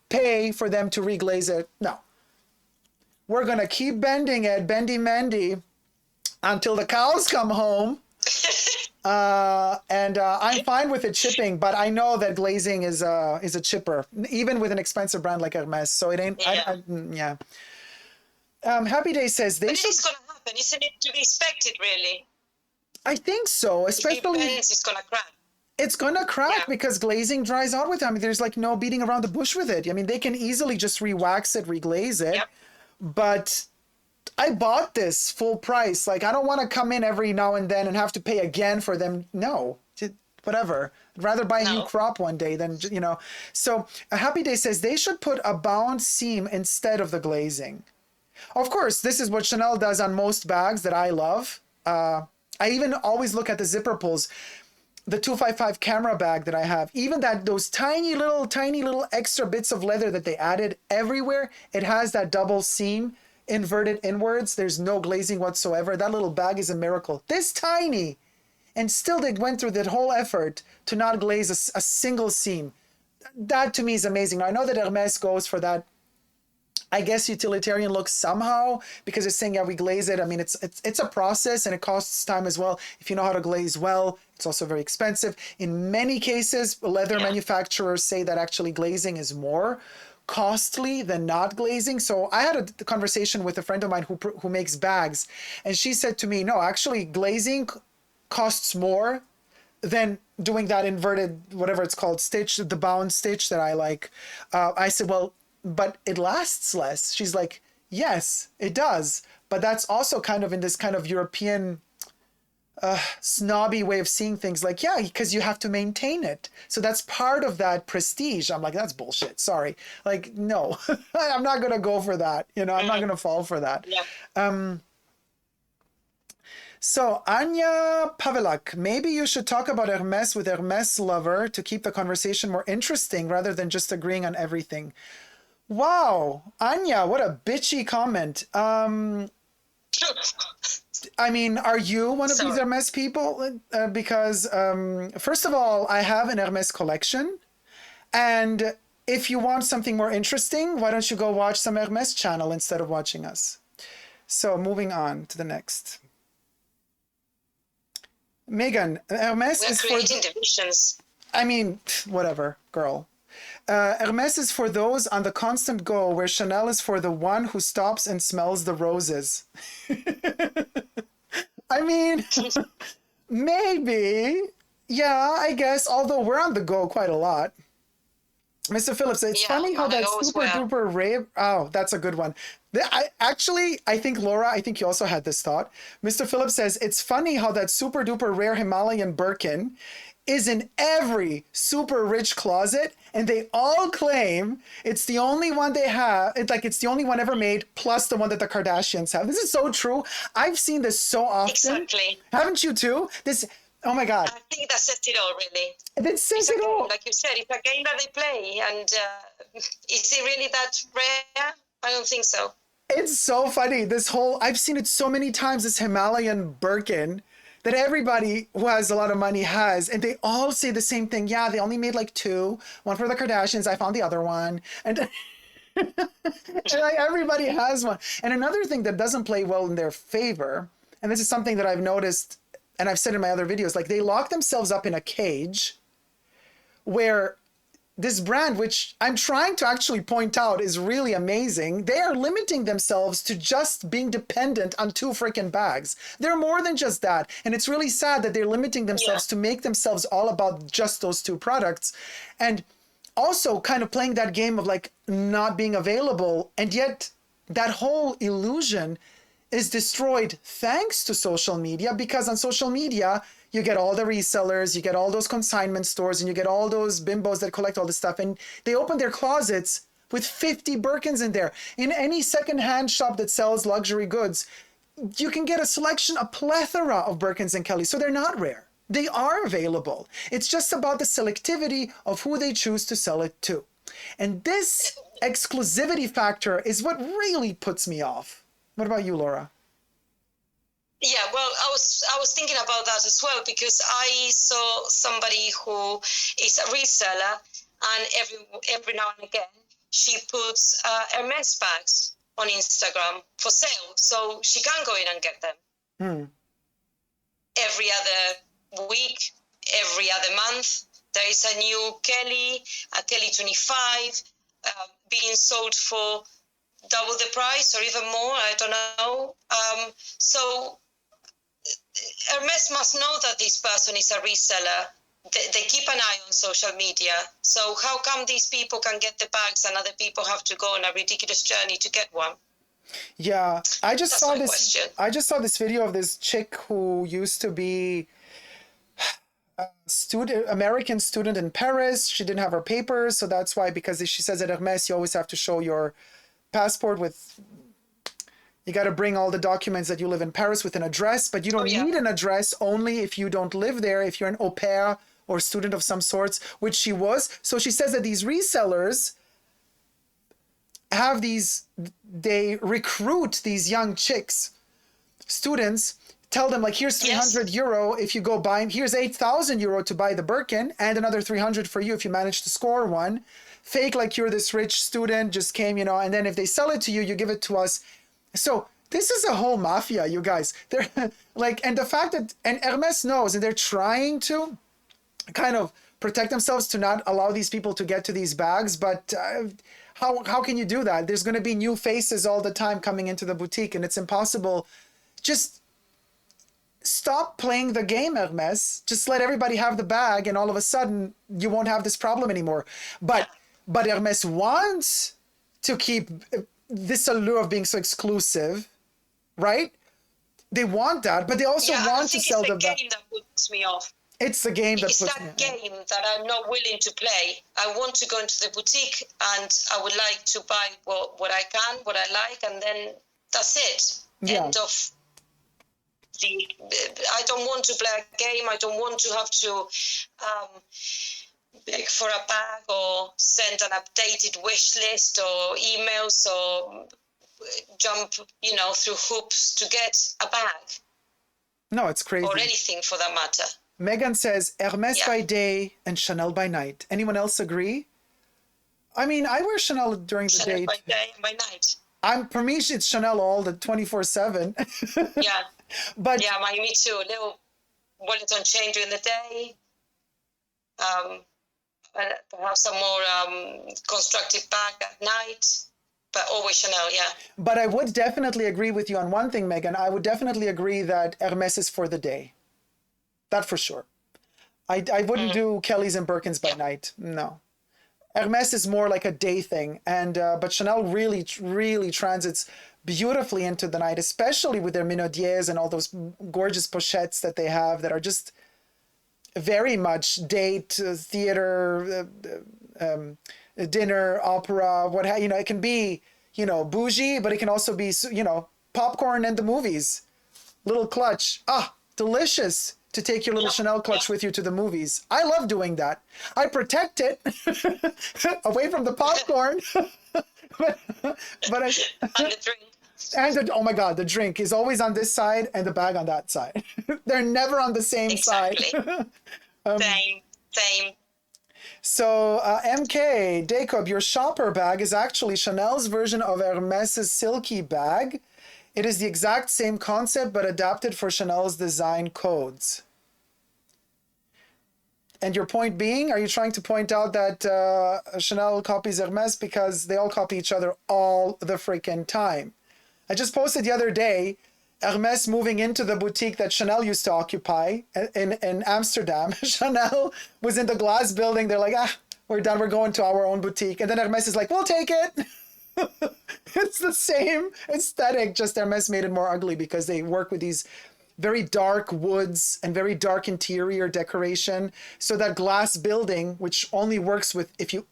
pay for them to reglaze it. No. We're going to keep bending it, bendy, until the cows come home. And I'm fine with it chipping, but I know that glazing is a chipper, even with an expensive brand like Hermès. So it ain't, yeah. Happy Day says but it's going to happen. Isn't it to be expected, really? I think so, especially... It's going to crack. It's going to crack because glazing dries out with it. I mean, there's like no beating around the bush with it. I mean, they can easily just re-wax it, reglaze it. Yep. But I bought this full price. Like, I don't want to come in every now and then and have to pay again for them. No, whatever. I'd rather buy a new crop one day than, So a Happy Day says they should put a bound seam instead of the glazing. Of course, this is what Chanel does on most bags that I love. I even always look at the zipper pulls. The 255 camera bag that I have, even those tiny little extra bits of leather that they added everywhere, it has that double seam inverted inwards. There's no glazing whatsoever. That little bag is a miracle. This tiny. And still they went through that whole effort to not glaze a single seam. That to me is amazing. Now, I know that Hermès goes for that, I guess, utilitarian look somehow, because it's saying, yeah, we glaze it. I mean, it's a process and it costs time as well. If you know how to glaze well, it's also very expensive. In many cases, leather manufacturers say that actually glazing is more costly than not glazing. So I had a conversation with a friend of mine who makes bags, and she said to me, no, actually glazing costs more than doing that inverted, whatever it's called, stitch, the bound stitch that I like. I said, well, but it lasts less. She's like, yes, it does. But that's also kind of in this kind of European snobby way of seeing things, like, yeah, because you have to maintain it. So that's part of that prestige. I'm like, that's bullshit. Sorry. Like, no, I'm not going to go for that. I'm not going to fall for that. Yeah. So Anya Pavelak, maybe you should talk about Hermès with Hermès lover to keep the conversation more interesting rather than just agreeing on everything. Wow, Anya, what a bitchy comment. I mean, are you one of these Hermès people? Because first of all, I have an Hermès collection. And if you want something more interesting, why don't you go watch some Hermès channel instead of watching us? So moving on to the next. Megan, Hermès is for... divisions. I mean, whatever, girl. Hermès is for those on the constant go, where Chanel is for the one who stops and smells the roses. I mean, maybe. Yeah, I guess, although we're on the go quite a lot. Mr. Phillips, it's funny how that super duper rave... Oh, that's a good one. I think, Laura, I think you also had this thought. Mr. Phillips says, it's funny how that super duper rare Himalayan Birkin is in every super rich closet, and they all claim it's the only one they have. It's like it's the only one ever made, plus the one that the Kardashians have. This is so true. I've seen this so often. Exactly. Haven't you too? This, oh my God. I think that says it all, really. That says It's a it all. game, like you said, it's a game that they play, and is it really that rare? I don't think so. It's so funny. This whole, I've seen it so many times, this Himalayan Birkin that everybody who has a lot of money has, and they all say the same thing. Yeah, they only made like two, one for the Kardashians. I found the other one. And, and like everybody has one. And another thing that doesn't play well in their favor, and this is something that I've noticed and I've said in my other videos, like they lock themselves up in a cage where this brand, which I'm trying to actually point out is really amazing, they are limiting themselves to just being dependent on two freaking bags. They're more than just that. And it's really sad that they're limiting themselves to make themselves all about just those two products. And also kind of playing that game of like not being available. And yet that whole illusion is destroyed thanks to social media, because on social media, you get all the resellers, you get all those consignment stores, and you get all those bimbos that collect all this stuff. And they open their closets with 50 Birkins in there. In any secondhand shop that sells luxury goods, you can get a selection, a plethora of Birkins and Kellys. So they're not rare. They are available. It's just about the selectivity of who they choose to sell it to. And this exclusivity factor is what really puts me off. What about you, Laura? Yeah, well, I was thinking about that as well, because I saw somebody who is a reseller, and every now and again she puts Hermes bags on Instagram for sale, so she can go in and get them. Every other week, every other month, there is a new Kelly, a Kelly 25, being sold for double the price or even more. I don't know. So Hermes must know that this person is a reseller. They keep an eye on social media. So how come these people can get the bags and other people have to go on a ridiculous journey to get one? Yeah, I just saw this. Question. I just saw this video of this chick who used to be a American student in Paris. She didn't have her papers, so that's why, because she says at Hermes you always have to show your passport with. You got to bring all the documents that you live in Paris with an address, but you don't need an address only if you don't live there, if you're an au pair or student of some sorts, which she was. So she says that these resellers have they recruit these young chicks, students, tell them like, here's 300 euro if you go buy, here's 8,000 euro to buy the Birkin, and another 300 for you if you manage to score one. Fake like you're this rich student, just came, and then if they sell it to you, you give it to us. So this is a whole mafia, you guys. They're like, and the fact that, and Hermes knows, and they're trying to kind of protect themselves to not allow these people to get to these bags. But how can you do that? There's going to be new faces all the time coming into the boutique, and it's impossible. Just stop playing the game, Hermes. Just let everybody have the bag, and all of a sudden you won't have this problem anymore. But Hermes wants to keep this allure of being so exclusive, right? They want that, but they also want to sell the bag. It's the game that puts me off. It's the game that puts me off. It's that game that I'm not willing to play. I want to go into the boutique and I would like to buy what I can, what I like, and then that's it. End of the. I don't want to play a game. I don't want to have to beg for a bag or send an updated wish list or emails or jump, through hoops to get a bag. No, it's crazy. Or anything for that matter. Megan says Hermes by day and Chanel by night. Anyone else agree? I mean, I wear Chanel during the day. Chanel by day and by night. For me, it's Chanel all the 24/7. Yeah. But me too. A little Wellington chain during the day. Perhaps some more constructive bag at night, but always Chanel, But I would definitely agree with you on one thing, Megan. I would definitely agree that Hermes is for the day. That for sure. I wouldn't do Kellys and Birkins by night. No. Hermes is more like a day thing. And but Chanel really, really transits beautifully into the night, especially with their minaudiers and all those gorgeous pochettes that they have that are just very much date, theater, dinner, opera, it can be, bougie, but it can also be, popcorn and the movies. Little clutch. Ah, delicious to take your little Chanel clutch with you to the movies. I love doing that. I protect it away from the popcorn. but I, And the drink. and oh my God, the drink is always on this side and the bag on that side. They're never on the same side. Same. So MK, Dacob, your shopper bag is actually Chanel's version of Hermès' silky bag. It is the exact same concept, but adapted for Chanel's design codes. And your point being, are you trying to point out that Chanel copies Hermès because they all copy each other all the freaking time? I just posted the other day, Hermès moving into the boutique that Chanel used to occupy in Amsterdam. Chanel was in the glass building. They're like, we're done. We're going to our own boutique. And then Hermès is like, we'll take it. It's the same aesthetic, just Hermès made it more ugly because they work with these very dark woods and very dark interior decoration. So that glass building, which only works with if you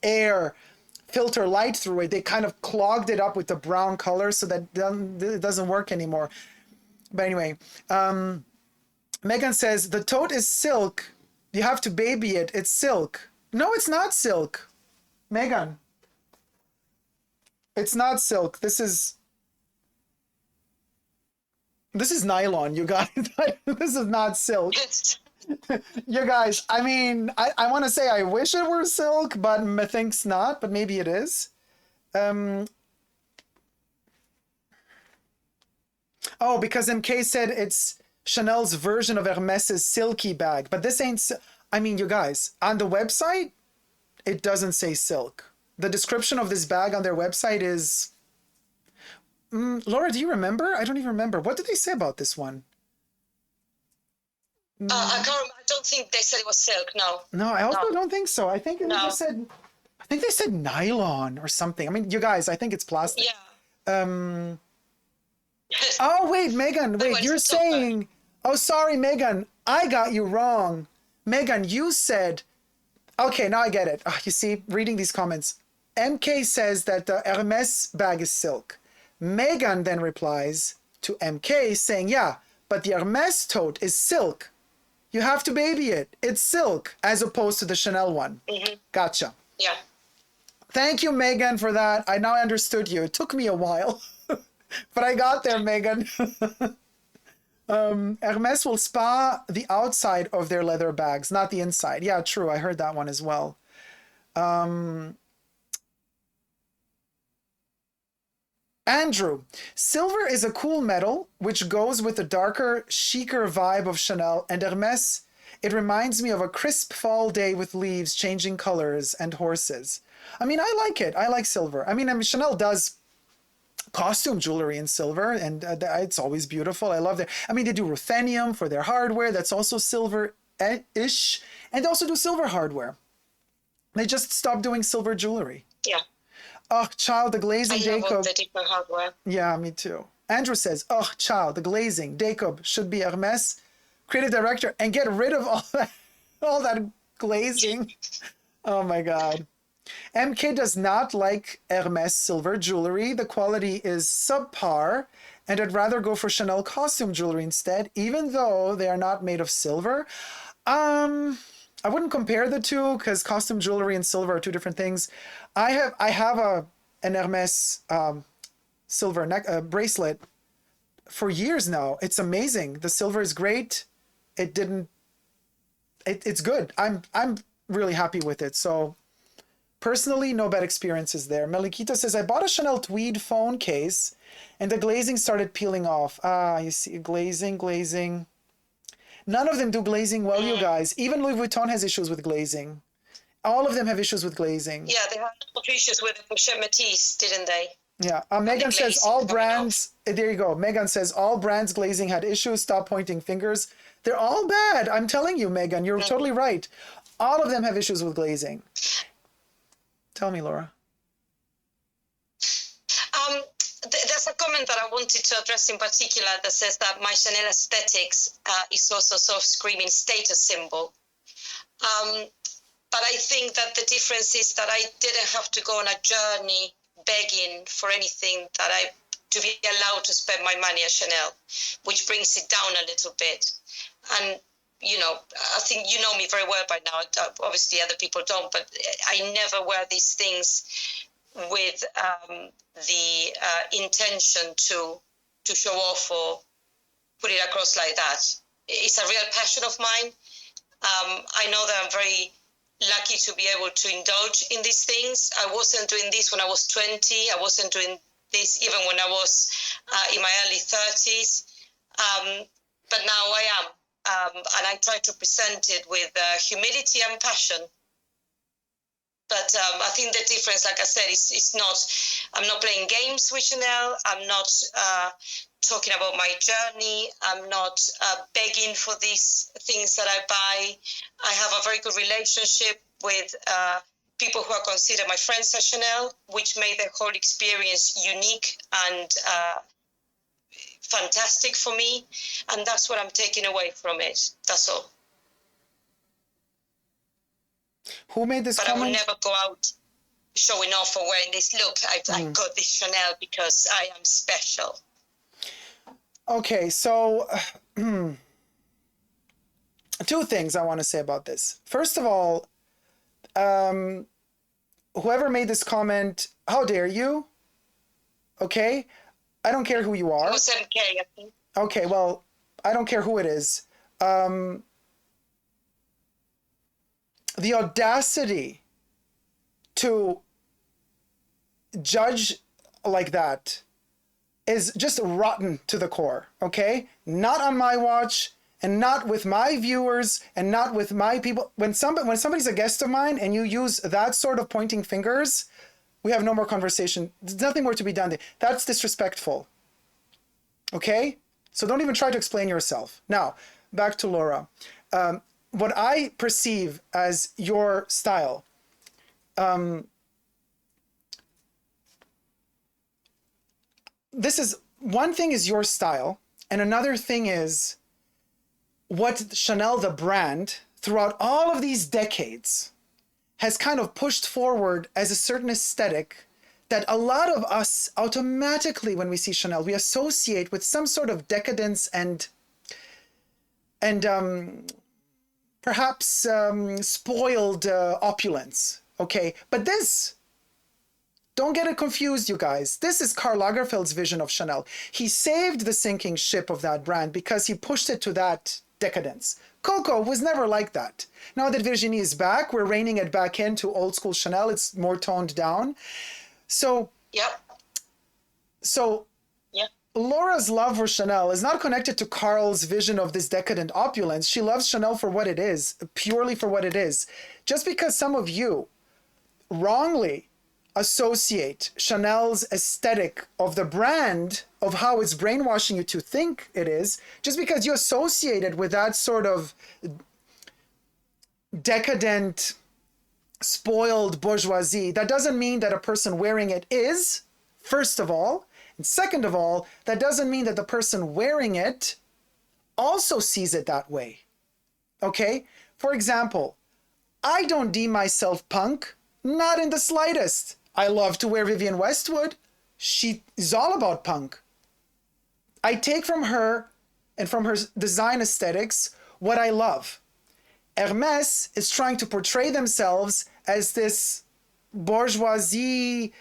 filter light through it, they kind of clogged it up with the brown color so that it doesn't work anymore. But anyway, Megan says, the tote is silk. You have to baby it. It's silk. No, it's not silk. Megan. It's not silk. This is nylon, you guys. This is not silk. You guys, I mean, I want to say I wish it were silk, but methinks not, but maybe it is. Oh, because MK said it's Chanel's version of Hermès' silky bag, but this ain't, I mean, you guys, on the website, it doesn't say silk. The description of this bag on their website is... Laura, do you remember? I don't even remember. What did they say about this one? I can't remember. I don't think they said it was silk, no. No, I also don't think so. I think just said... I think they said nylon or something. I mean, you guys, I think it's plastic. Yeah. Oh, wait, Megan, wait, you're saying... Oh, sorry, Megan. I got you wrong. Megan, you said... Okay, now I get it. You see, reading these comments. MK says that the Hermès bag is silk. Megan then replies to MK saying, yeah, but the Hermès tote is silk. You have to baby it. It's silk, as opposed to the Chanel one. Mm-hmm. Gotcha. Yeah. Thank you, Megan, for that. I now understood you. It took me a while, but I got there, Megan. Hermès will spa the outside of their leather bags, not the inside. Yeah, true. I heard that one as well. Andrew, silver is a cool metal which goes with the darker, chicer vibe of Chanel and Hermès. It reminds me of a crisp fall day with leaves changing colors and horses. I mean, I like it. I like silver. I mean, Chanel does costume jewelry in silver, and it's always beautiful. I love that. I mean, they do ruthenium for their hardware. That's also silver-ish. And they also do silver hardware. They just stopped doing silver jewelry. Yeah. Oh, child, the glazing I love Dacob. the different hardware. Yeah, me too. Andrew says, oh, child, the glazing Dacob should be Hermès creative director and get rid of all that glazing. Oh my God. MK does not like Hermès silver jewelry. The quality is subpar, and I'd rather go for Chanel costume jewelry instead, even though they are not made of silver. I wouldn't compare the two because costume jewelry and silver are two different things. I have an Hermès silver bracelet for years now. It's amazing. The silver is great. It's good. I'm really happy with it. So personally, no bad experiences there. Melikita says, I bought a Chanel tweed phone case and the glazing started peeling off. You see, glazing. None of them do glazing well, you guys. Even Louis Vuitton has issues with glazing. All of them have issues with glazing. Yeah, they had issues with the Matisse, didn't they? Yeah. Megan says all brands, there you go. Megan says all brands glazing had issues. Stop pointing fingers. They're all bad. I'm telling you, Megan, you're totally right. All of them have issues with glazing. Tell me, Laura. There's a comment that I wanted to address in particular that says that my Chanel aesthetics is also sort of screaming status symbol. But I think that the difference is that I didn't have to go on a journey begging for anything to be allowed to spend my money at Chanel, which brings it down a little bit. And, you know, I think you know me very well by now. Obviously other people don't, but I never wear these things with the intention to show off or put it across like that. It's a real passion of mine. I know that I'm very lucky to be able to indulge in these things. I wasn't doing this when I was 20. I wasn't doing this even when I was in my early 30s. But now I am. And I try to present it with humility and passion. But I think the difference, like I said, is not, I'm not playing games with Chanel. I'm not talking about my journey. I'm not begging for these things that I buy. I have a very good relationship with people who are considered my friends at Chanel, which made the whole experience unique and fantastic for me. And that's what I'm taking away from it. That's all. Who made this comment? But I would never go out showing off or wearing this look. I got this Chanel because I am special. Okay, so two things I want to say about this. First of all, whoever made this comment, how dare you? Okay, I don't care who you are. It was MK, I think. Okay, well, I don't care who it is. The audacity to judge like that is just rotten to the core, okay? Not on my watch, and not with my viewers, and not with my people. When somebody's a guest of mine and you use that sort of pointing fingers, we have no more conversation. There's nothing more to be done there. That's disrespectful, okay? So don't even try to explain yourself. Now, back to Laura. What I perceive as your style, this is, one thing is your style, and another thing is what Chanel, the brand, throughout all of these decades, has kind of pushed forward as a certain aesthetic that a lot of us automatically, when we see Chanel, we associate with some sort of decadence and perhaps spoiled opulence, okay? But this, don't get it confused, you guys. This is Karl Lagerfeld's vision of Chanel. He saved the sinking ship of that brand because he pushed it to that decadence. Coco was never like that. Now that Virginie is back, we're reining it back into old school Chanel. It's more toned down. So, Yep. So Laura's love for Chanel is not connected to Karl's vision of this decadent opulence. She loves Chanel for what it is, purely for what it is. Just because some of you wrongly associate Chanel's aesthetic of the brand, of how it's brainwashing you to think it is, just because you associate it with that sort of decadent, spoiled bourgeoisie, that doesn't mean that a person wearing it is, first of all. And second of all, that doesn't mean that the person wearing it also sees it that way. Okay? For example, I don't deem myself punk, not in the slightest. I love to wear Vivienne Westwood. She is all about punk. I take from her and from her design aesthetics what I love. Hermès is trying to portray themselves as this bourgeoisie,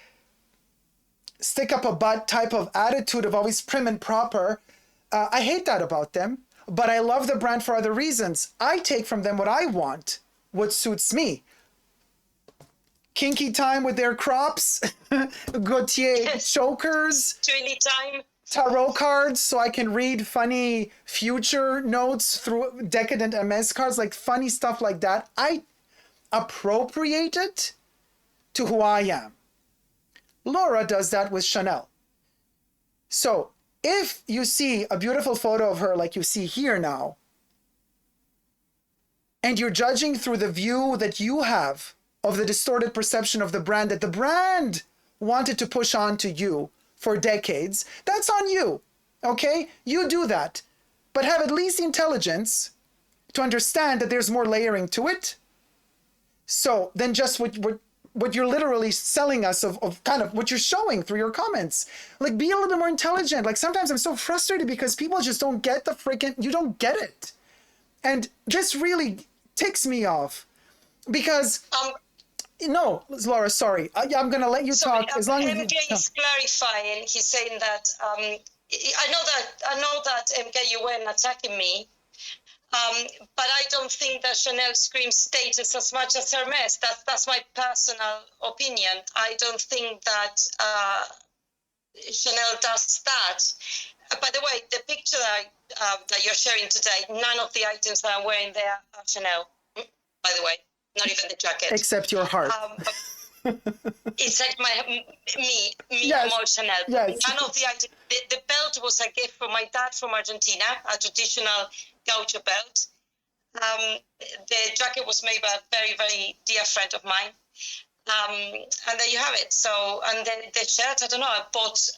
stick up a butt type of attitude of always prim and proper. I hate that about them, but I love the brand for other reasons. I take from them what I want, what suits me. Kinky time with their crops, Gautier chokers, Twinny time. tarot cards so I can read funny future notes through decadent MS cards, like funny stuff like that. I appropriate it to who I am. Laura does that with Chanel. So if you see a beautiful photo of her like you see here now, and you're judging through the view that you have of the distorted perception of the brand that the brand wanted to push on to you for decades, that's on you, okay? You do that, but have at least the intelligence to understand that there's more layering to it, So then just what you're literally selling us of kind of what you're showing through your comments. Like, be a little bit more intelligent. Like, sometimes I'm so frustrated because people just don't get the freaking, you don't get it. And this really ticks me off because, no, Laura, sorry. I'm going to let you talk as long as you... MK is clarifying. He's saying that, I know that MK, you weren't attacking me. But I don't think that Chanel screams status as much as Hermes. That's my personal opinion. I don't think that Chanel does that. By the way, the picture that you're sharing today, none of the items that I'm wearing there are Chanel. By the way, not even the jacket. Except your heart. It's like me, yes. more Chanel. Yes. None of the items. The belt was a gift from my dad from Argentina, a traditional gaucho belt. The jacket was made by a very, very dear friend of mine. And there you have it. So, and the shirt, I don't know, I bought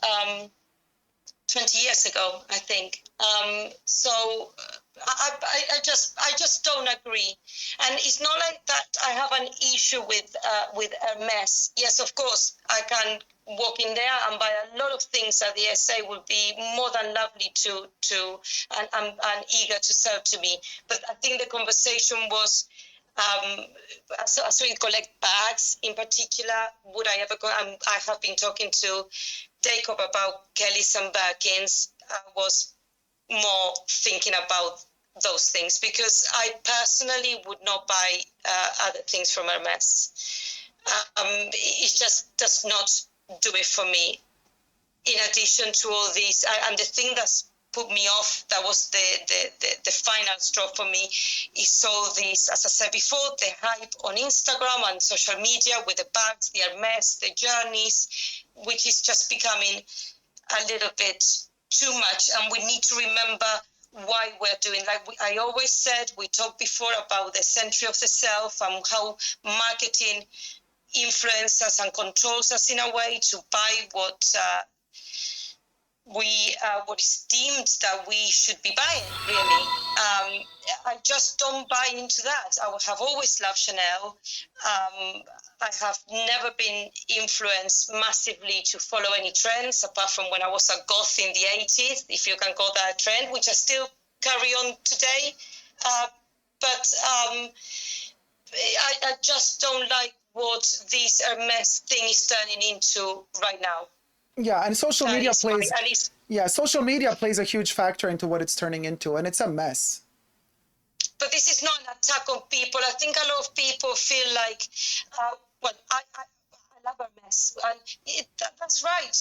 20 years ago, I think. So I just don't agree. And it's not like that I have an issue with Hermès. Yes, of course, I can walk in there and buy a lot of things that the SA would be more than lovely and eager to serve to me. But I think the conversation was, as we collect bags in particular, would I ever go? I have been talking to Dacob about Kellys and Birkins. I was more thinking about those things because I personally would not buy other things from Hermès. It just does not do it for me. In addition to all these, and the thing that's put me off, that was the final straw for me, is all this, as I said before, the hype on Instagram and social media with the bags, the Hermès, the journeys, which is just becoming a little bit too much. And we need to remember why we're doing, like I always said, we talked before about the century of the self and how marketing influences and controls us in a way to buy what is deemed that we should be buying, really. I just don't buy into that. I have always loved Chanel. I have never been influenced massively to follow any trends, apart from when I was a goth in the 80s, if you can call that a trend, which I still carry on today. But I just don't like what this Hermès thing is turning into right now. Yeah, and social media plays a huge factor into what it's turning into, and it's a mess. But this is not an attack on people. I think a lot of people feel like, I love Hermès, and that's right.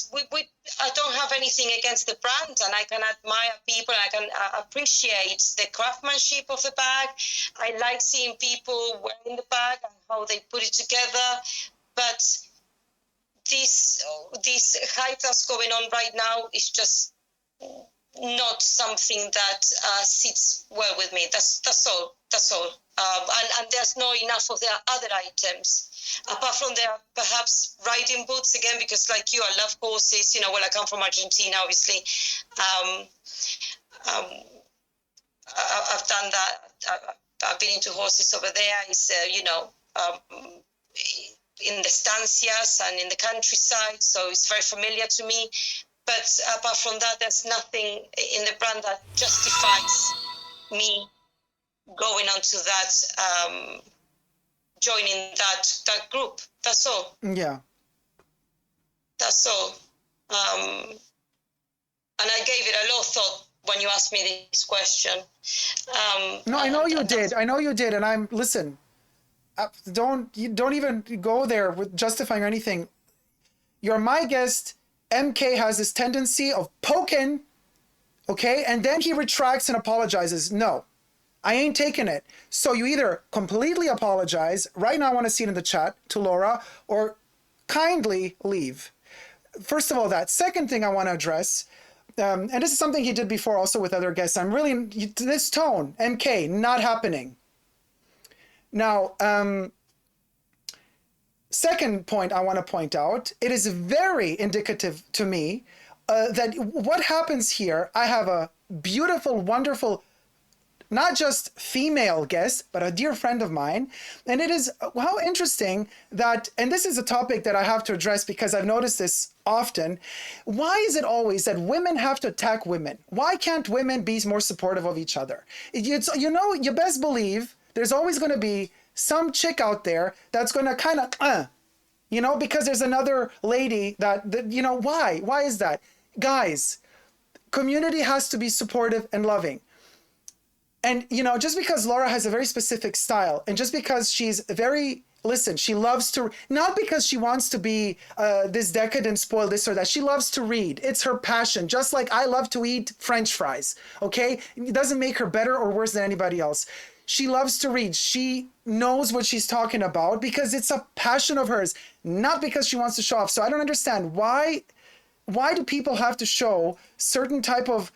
I don't have anything against the brand, and I can admire people, and I can appreciate the craftsmanship of the bag. I like seeing people wearing the bag and how they put it together, but this hype that's going on right now is just not something that sits well with me. That's all. And there's not enough of the other items. Apart from there, perhaps riding boots again, because like you, I love horses. You know, well, I come from Argentina, obviously. I've done that. I've been into horses over there. It's in the estancias and in the countryside, so it's very familiar to me. But apart from that, there's nothing in the brand that justifies me going on to that, joining that group. That's all. Yeah. That's all. And I gave it a lot of thought when you asked me this question. No, I know you did. And listen, don't even go there with justifying or anything. You're my guest. MK has this tendency of poking, okay? And then he retracts and apologizes. No, I ain't taking it. So you either completely apologize, right now I want to see it in the chat, to Laura, or kindly leave. First of all, that. Second thing I want to address, and this is something he did before also with other guests, I'm really, this tone, MK, not happening. Now, second point I want to point out, it is very indicative to me that what happens here, I have a beautiful, wonderful not just female guest, but a dear friend of mine. And it is how interesting that, and this is a topic that I have to address because I've noticed this often. Why is it always that women have to attack women? Why can't women be more supportive of each other? You best believe there's always going to be some chick out there that's going to kind of, because there's another lady that why? Why is that? Guys, community has to be supportive and loving. And, just because Laura has a very specific style and just because she's she loves to, not because she wants to be this decadent, spoil this or that. She loves to read. It's her passion. Just like I love to eat French fries. Okay. It doesn't make her better or worse than anybody else. She loves to read. She knows what she's talking about because it's a passion of hers, not because she wants to show off. So I don't understand why do people have to show certain type of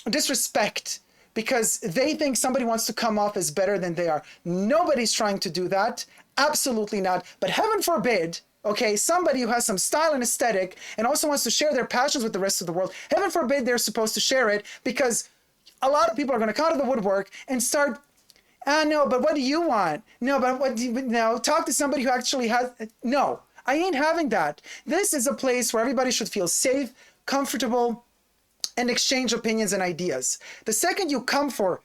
disrespect because they think somebody wants to come off as better than they are. Nobody's trying to do that. Absolutely not. But heaven forbid, okay, somebody who has some style and aesthetic and also wants to share their passions with the rest of the world, heaven forbid they're supposed to share it because a lot of people are going to come out of the woodwork and start, no, but what do you want? No, but what do you, no, talk to somebody who actually has, no, I ain't having that. This is a place where everybody should feel safe, comfortable, and exchange opinions and ideas. The second you come for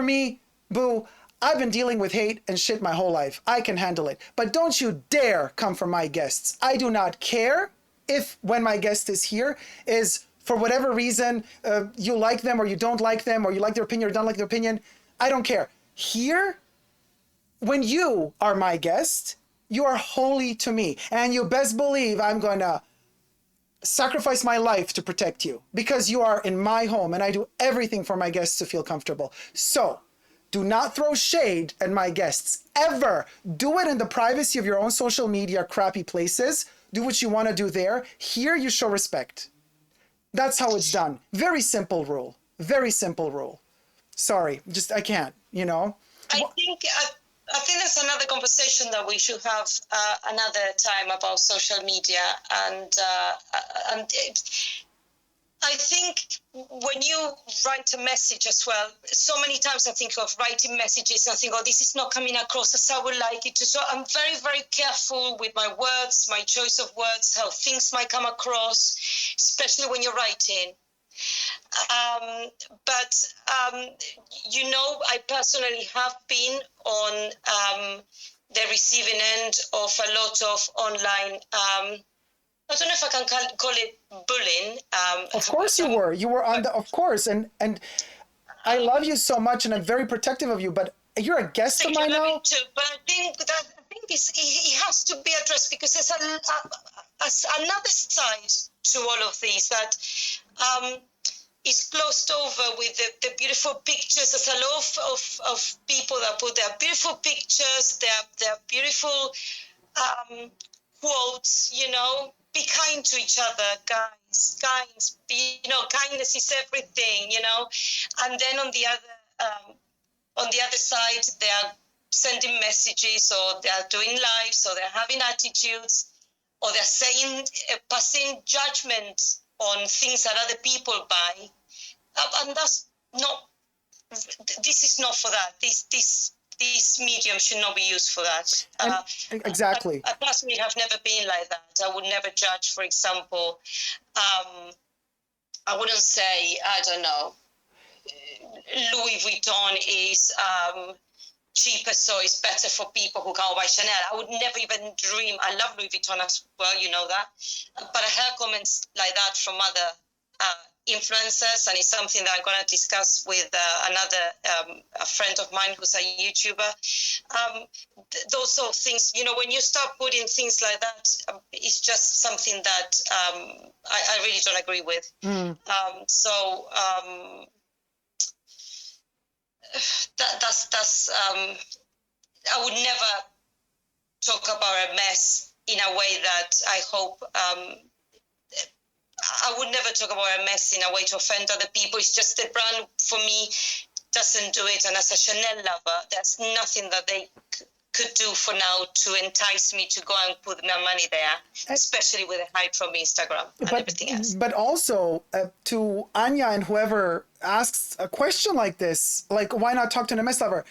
me, boo, I've been dealing with hate and shit my whole life. I can handle it. But don't you dare come for my guests. I do not care if when my guest is here is for whatever reason you like them or you don't like them or you like their opinion or don't like their opinion. I don't care. Here, when you are my guest, you are holy to me. And you best believe I'm going to sacrifice my life to protect you because you are in my home and I do everything for my guests to feel comfortable. So do not throw shade at my guests ever. Do it in the privacy of your own social media crappy places. Do what you want to do there. Here you show respect. That's how it's done. Very simple rule. Very simple rule. Sorry, just I can't, I think that's another conversation that we should have another time about social media. And I think when you write a message as well, so many times I think of writing messages and I think, this is not coming across as I would like it to. So I'm very, very careful with my words, my choice of words, how things might come across, especially when you're writing. I personally have been on the receiving end of a lot of online, I don't know if I can call it bullying. Of course you were. You were on of course. And I love you so much and I'm very protective of you, but you're a guest of mine now. Too, but I think it has to be addressed because there's another side to all of these that is closed over with the beautiful pictures. There's a lot of people that put their beautiful pictures, their beautiful quotes, be kind to each other, guys. Kindness is everything, And then on the other side, they are sending messages or they are doing lives or they're having attitudes or they're saying, passing judgment on things that other people buy. And that's not, this is not for that. This medium should not be used for that. Exactly. I personally have never been like that. I would never judge, for example. I wouldn't say, I don't know, Louis Vuitton is cheaper, so it's better for people who can't buy Chanel. I would never even dream. I love Louis Vuitton as well, you know that. But I heard comments like that from other influencers, and it's something that I'm going to discuss with another a friend of mine who's a YouTuber. Those sort of things, when you start putting things like that, it's just something that I really don't agree with. That's I would never talk about Hermès in a way that I hope I would never talk about Hermès in a way to offend other people. It's just the brand for me doesn't do it, and as a Chanel lover, there's nothing that they could do for now to entice me to go and put my money there, especially with the hype from Instagram and everything else. But also to Anya and whoever asks a question like this, like, why not talk to an Hermès lover?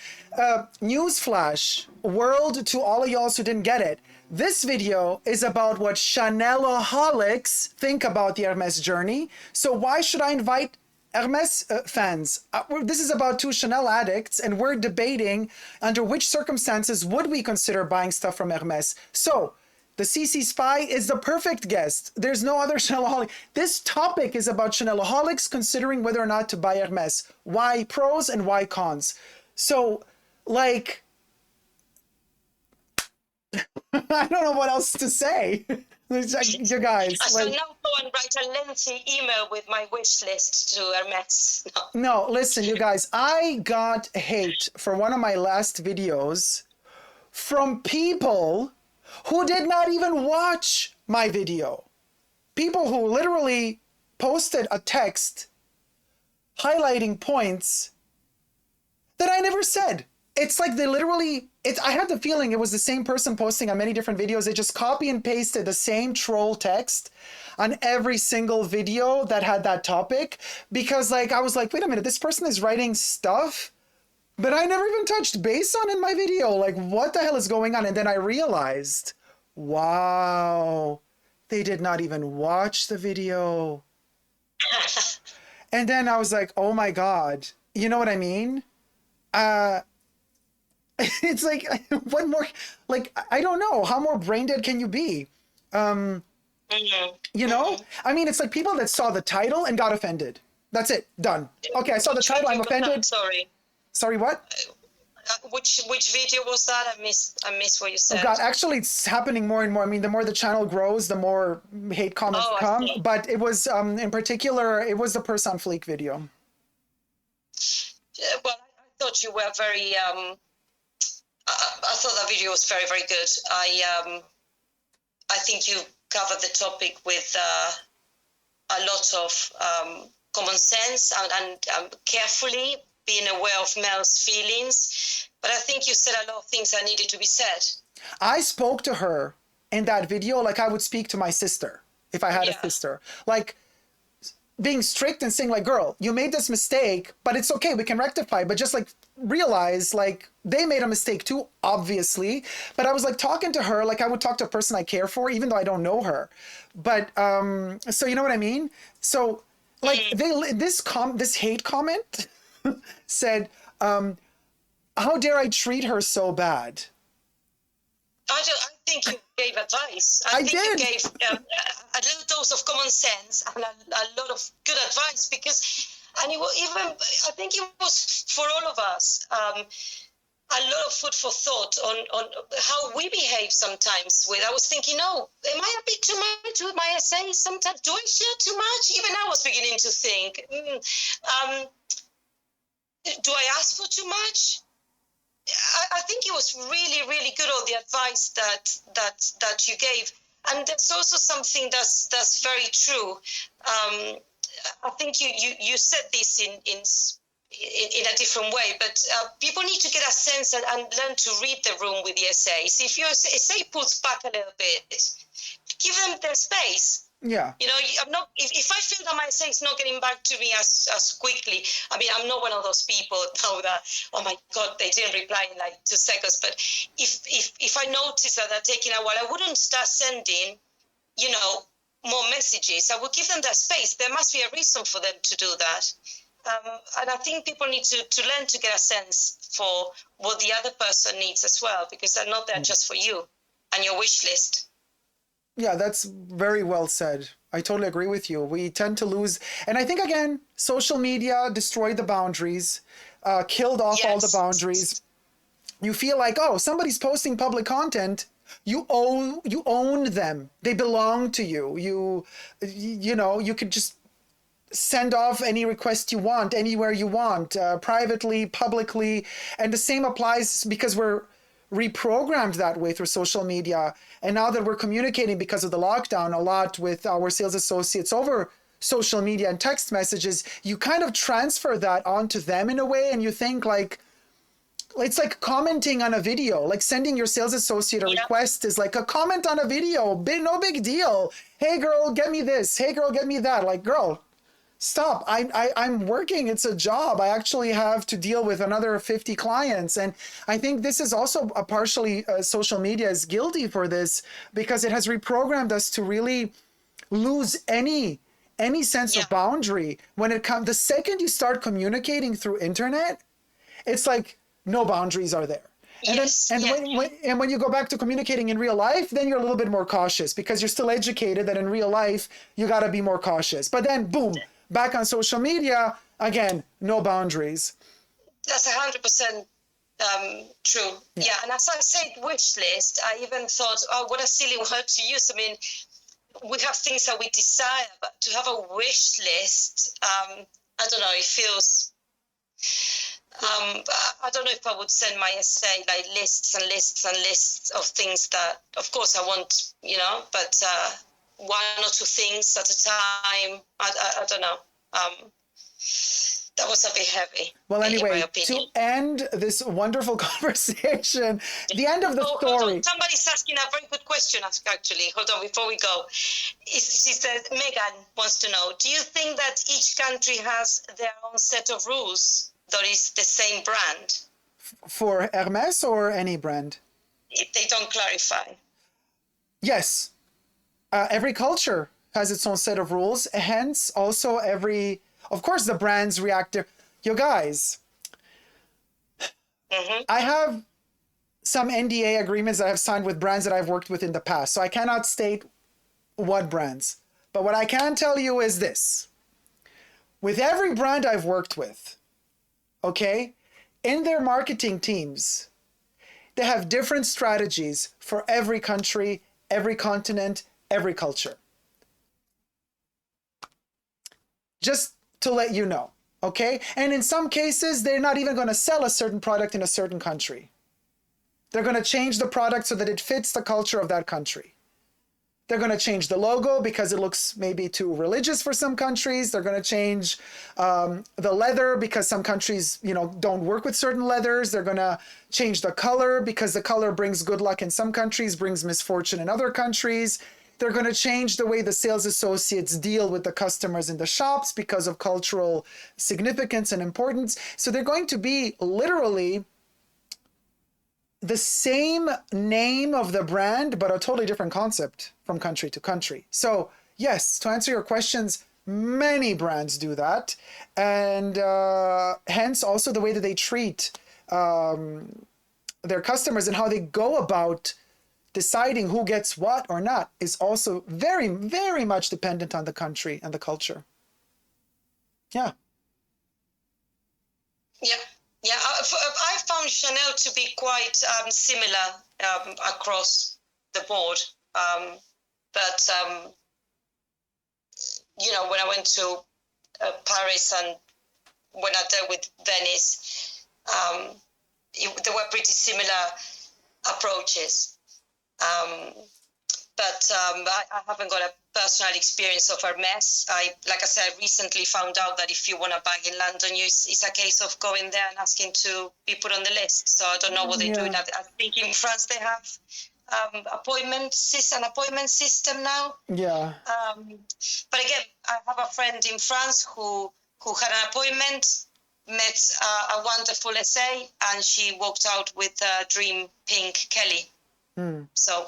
Newsflash, world, to all of y'all who didn't get it. This video is about what chaneloholics think about the Hermès journey. So why should I invite Hermès fans? This is about two Chanel addicts, and we're debating under which circumstances would we consider buying stuff from Hermès. So the TheCCspy is the perfect guest. There's no other Chaneloholic. This topic is about Chaneloholics considering whether or not to buy Hermès. Why pros and why cons. So, like, I don't know what else to say. You guys. So now go and write a lengthy email with my wish list to Hermès. No, listen, you guys. I got hate for one of my last videos from people who did not even watch my video. People who literally posted a text highlighting points that I never said. It's like they literally, I had the feeling it was the same person posting on many different videos. They just copy and pasted the same troll text on every single video that had that topic. Because like, I was like, wait a minute, this person is writing stuff but I never even touched base on in my video. Like, what the hell is going on? And then I realized, wow, they did not even watch the video. And then I was like, oh my God, you know what I mean? It's like, what more, like, I don't know, how more brain dead can you be? You know, I mean, it's like people that saw the title and got offended. That's it, done. Okay, I saw the title, I'm offended. Sorry, what? Which video was that? I missed what you said. Oh God, actually it's happening more and more. I mean, the more the channel grows, the more hate comments come. But it was, in particular, it was the Purse On Fleek video. Well, I thought you were very, I thought that video was very, very good. I think you covered the topic with a lot of common sense and carefully, being aware of Mel's feelings. But I think you said a lot of things that needed to be said. I spoke to her in that video like I would speak to my sister if I had a sister. Like, being strict and saying like, girl, you made this mistake, but it's okay, we can rectify. But just like realize like they made a mistake too, obviously. But I was like talking to her like I would talk to a person I care for, even though I don't know her. But so you know what I mean? So like this hate comment said, how dare I treat her so bad? I think you gave advice. I think you gave a little dose of common sense and a lot of good advice and it was even, I think it was for all of us, a lot of food for thought on how we behave sometimes I was thinking, am I a bit too much with my essays sometimes? Do I share too much? Even I was beginning to think, do I ask for too much? I think it was really, really good, all the advice that you gave. And there's also something that's very true. I think you said this in a different way, but people need to get a sense and learn to read the room with the essays. If your essay pulls back a little bit, give them their space. Yeah. You know, I'm not. If I feel that my essay is not getting back to me as quickly, I mean, I'm not one of those people now that, oh my God, they didn't reply in like 2 seconds. But if I notice that they're taking a while, I wouldn't start sending, more messages. I would give them that space. There must be a reason for them to do that. And I think people need to learn to get a sense for what the other person needs as well, because they're not there just for you and your wish list. Yeah, that's very well said. I totally agree with you. We tend to lose. And I think, again, social media destroyed the boundaries, killed off all the boundaries. You feel like, oh, somebody's posting public content. You own them. They belong to you. You could just send off any request you want, anywhere you want, privately, publicly. And the same applies because we're reprogrammed that way through social media. And now that we're communicating because of the lockdown a lot with our sales associates over social media and text messages, you kind of transfer that onto them in a way. And you think like, it's like commenting on a video, like sending your sales associate a request is like a comment on a video. No big deal. Hey girl, get me this. Hey girl, get me that. Like, girl, stop. I'm working. It's a job. I actually have to deal with another 50 clients. And I think this is also a partially social media is guilty for this, because it has reprogrammed us to really lose any sense of boundary when it comes. The second you start communicating through internet, it's like no boundaries are there. And when you go back to communicating in real life, then you're a little bit more cautious, because you're still educated that in real life you got to be more cautious. But then boom, back on social media again, no boundaries. That's 100% true. Yeah, and as I said, wish list, I even thought, oh, what a silly word to use. I mean, we have things that we desire, but to have a wish list, I don't know, it feels, I don't know if I would send my essay like lists and lists and lists of things that, of course, I want, you know, but one or two things at a time. I don't know. That was a bit heavy. Well, anyway, to end this wonderful conversation, the end of the story. Hold on. Somebody's asking a very good question, actually. Hold on, before we go. She says, Megan wants to know, do you think that each country has their own set of rules that is the same brand? For Hermès or any brand? If they don't clarify. Yes. Every culture has its own set of rules. Hence, also of course, the brands react. You guys, I have some NDA agreements that I've signed with brands that I've worked with in the past. So I cannot state what brands. But what I can tell you is this. With every brand I've worked with, okay, in their marketing teams, they have different strategies for every country, every continent, every culture. Just to let you know, okay? And in some cases, they're not even going to sell a certain product in a certain country. They're going to change the product so that it fits the culture of that country. They're going to change the logo because it looks maybe too religious for some countries. They're going to change the leather because some countries, you know, don't work with certain leathers. They're going to change the color because the color brings good luck in some countries, brings misfortune in other countries. They're going to change the way the sales associates deal with the customers in the shops because of cultural significance and importance. So they're going to be literally the same name of the brand, but a totally different concept from country to country. So yes, to answer your questions, many brands do that. And hence also the way that they treat their customers and how they go about deciding who gets what or not is also very, very much dependent on the country and the culture. Yeah. Yeah. Yeah. I found Chanel to be quite similar across the board. But, you know, when I went to Paris and when I dealt with Venice, there were pretty similar approaches. But I haven't got a personal experience of Hermès. Like I said, I recently found out that if you want a bag in London, it's a case of going there and asking to be put on the list. So I don't know what they're doing. I think in France they have an appointment system now. Yeah. But again, I have a friend in France who had an appointment, met a wonderful essay, and she walked out with a dream pink Kelly. So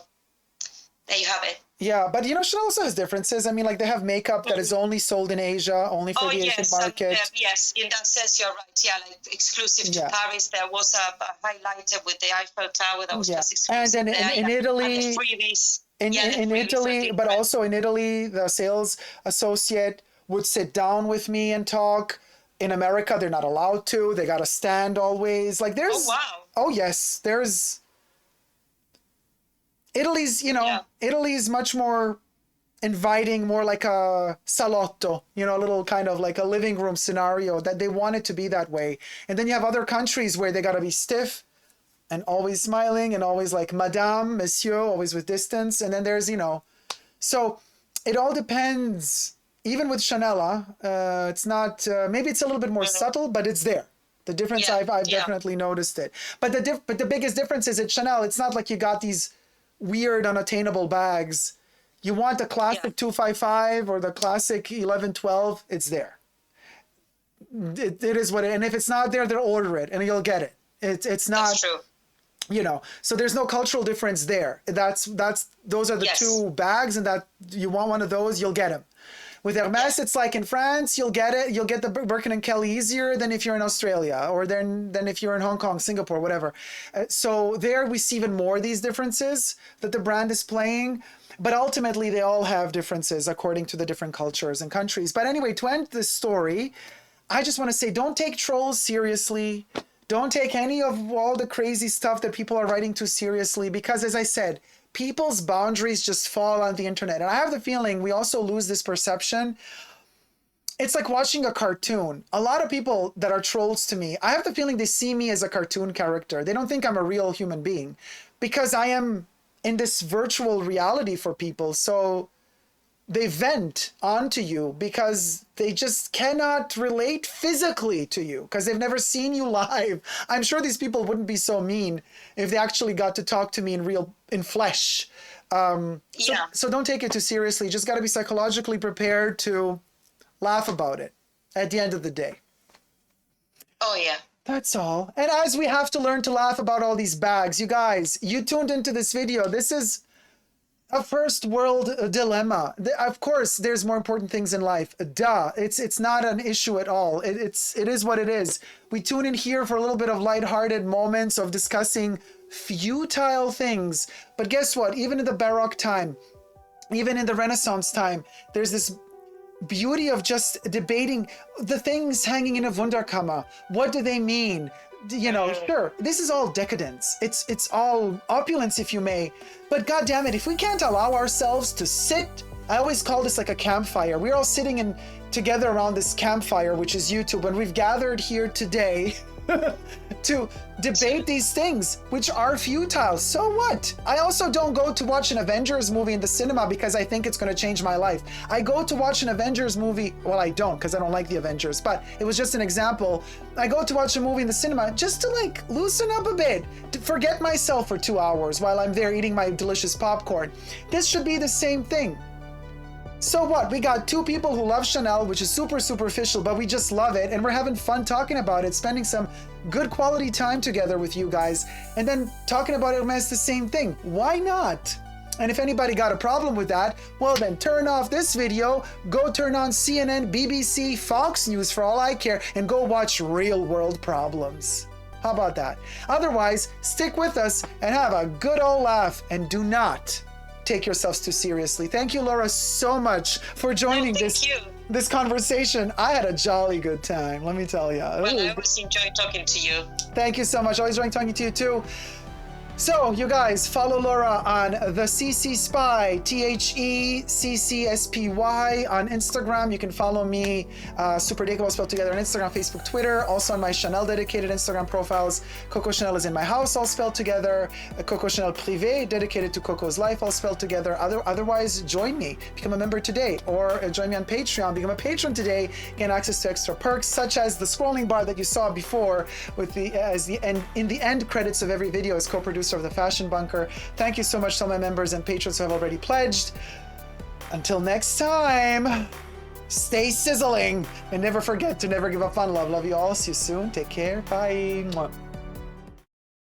there you have it. Yeah, but you know, Chanel also has differences. I mean, like they have makeup that is only sold in Asia, only for the Asian market. Yes, in that sense, you're right. Yeah, like exclusive to Paris. There was a highlighter with the Eiffel Tower that was just exclusive. And in Italy, and in Italy, but also in Italy, the sales associate would sit down with me and talk. In America, they're not allowed to. They got to stand always. Like there's. Oh wow. Oh yes, there's. Italy's, you know, Italy's much more inviting, more like a salotto, you know, a little kind of like a living room scenario, that they want it to be that way. And then you have other countries where they got to be stiff and always smiling and always like madame, monsieur, always with distance. And then there's, you know, so it all depends. Even with Chanel, it's not, maybe it's a little bit more subtle, but it's there. The difference, Yeah, I've yeah. definitely noticed it. But the biggest difference is at Chanel, it's not like you got these weird unattainable bags. You want the classic 255 or the classic 1112, it's there. It is what it, and if it's not there, they'll order it and you'll get it. It's not, That's true. you know, so there's no cultural difference there. Those are the Yes. two bags, and that you want one of those, you'll get them. With Hermes, it's like in France, you'll get it. You'll get the Birkin and Kelly easier than if you're in Australia, or than if you're in Hong Kong, Singapore, whatever. So there we see even more these differences that the brand is playing. But ultimately, they all have differences according to the different cultures and countries. But anyway, to end this story, I just want to say, don't take trolls seriously. Don't take any of all the crazy stuff that people are writing too seriously, because as I said, people's boundaries just fall on the internet. And I have the feeling we also lose this perception. It's like watching a cartoon. A lot of people that are trolls to me, I have the feeling they see me as a cartoon character. They don't think I'm a real human being, because I am in this virtual reality for people. So they vent onto you because they just cannot relate physically to you because they've never seen you live. I'm sure these people wouldn't be so mean if they actually got to talk to me in flesh. So don't take it too seriously. Just got to be psychologically prepared to laugh about it at the end of the day. Oh, yeah. That's all. And as we have to learn to laugh about all these bags, you guys, you tuned into this video. This is a first world dilemma. Of course, there's more important things in life. Duh. It's not an issue at all. It is what it is. We tune in here for a little bit of lighthearted moments of discussing futile things. But guess what? Even in the Baroque time, even in the Renaissance time, there's this beauty of just debating the things hanging in a Wunderkammer. What do they mean? You know, sure, this is all decadence. It's all opulence, if you may. But God damn it, if we can't allow ourselves to sit, I always call this like a campfire. We're all sitting together around this campfire, which is YouTube, and we've gathered here today to debate these things, which are futile. So what? I also don't go to watch an Avengers movie in the cinema because I think it's going to change my life. I go to watch an Avengers movie. Well, I don't, because I don't like the Avengers, but it was just an example. I go to watch a movie in the cinema just to like loosen up a bit, to forget myself for 2 hours while I'm there eating my delicious popcorn. This should be the same thing. So what? We got two people who love Chanel, which is super superficial, but we just love it, and we're having fun talking about it, spending some good quality time together with you guys, and then talking about Hermès, the same thing. Why not? And if anybody got a problem with that, well then turn off this video, go turn on CNN, BBC, Fox News for all I care, and go watch Real World Problems. How about that? Otherwise, stick with us and have a good old laugh, and do not take yourselves too seriously. Thank you, Laura, so much for joining this conversation. I had a jolly good time, let me tell you. Well, I always enjoy talking to you. Thank you so much. Always enjoying talking to you too. So, you guys, follow Laura on TheCCspy, TheCCspy on Instagram. You can follow me, superdacob spelled together, on Instagram, Facebook, Twitter. Also on my Chanel dedicated Instagram profiles. Coco Chanel is in my house, all spelled together. Coco Chanel Privé, dedicated to Coco's life, all spelled together. Otherwise, join me. Become a member today, or join me on Patreon. Become a patron today. Gain access to extra perks, such as the scrolling bar that you saw before, with in the end credits of every video as co-producer of the Fashion Bunker. Thank you so much to all my members and patrons who have already pledged. Until next time, stay sizzling and never forget to never give up on love. Love you all. See you soon. Take care. Bye. Mwah.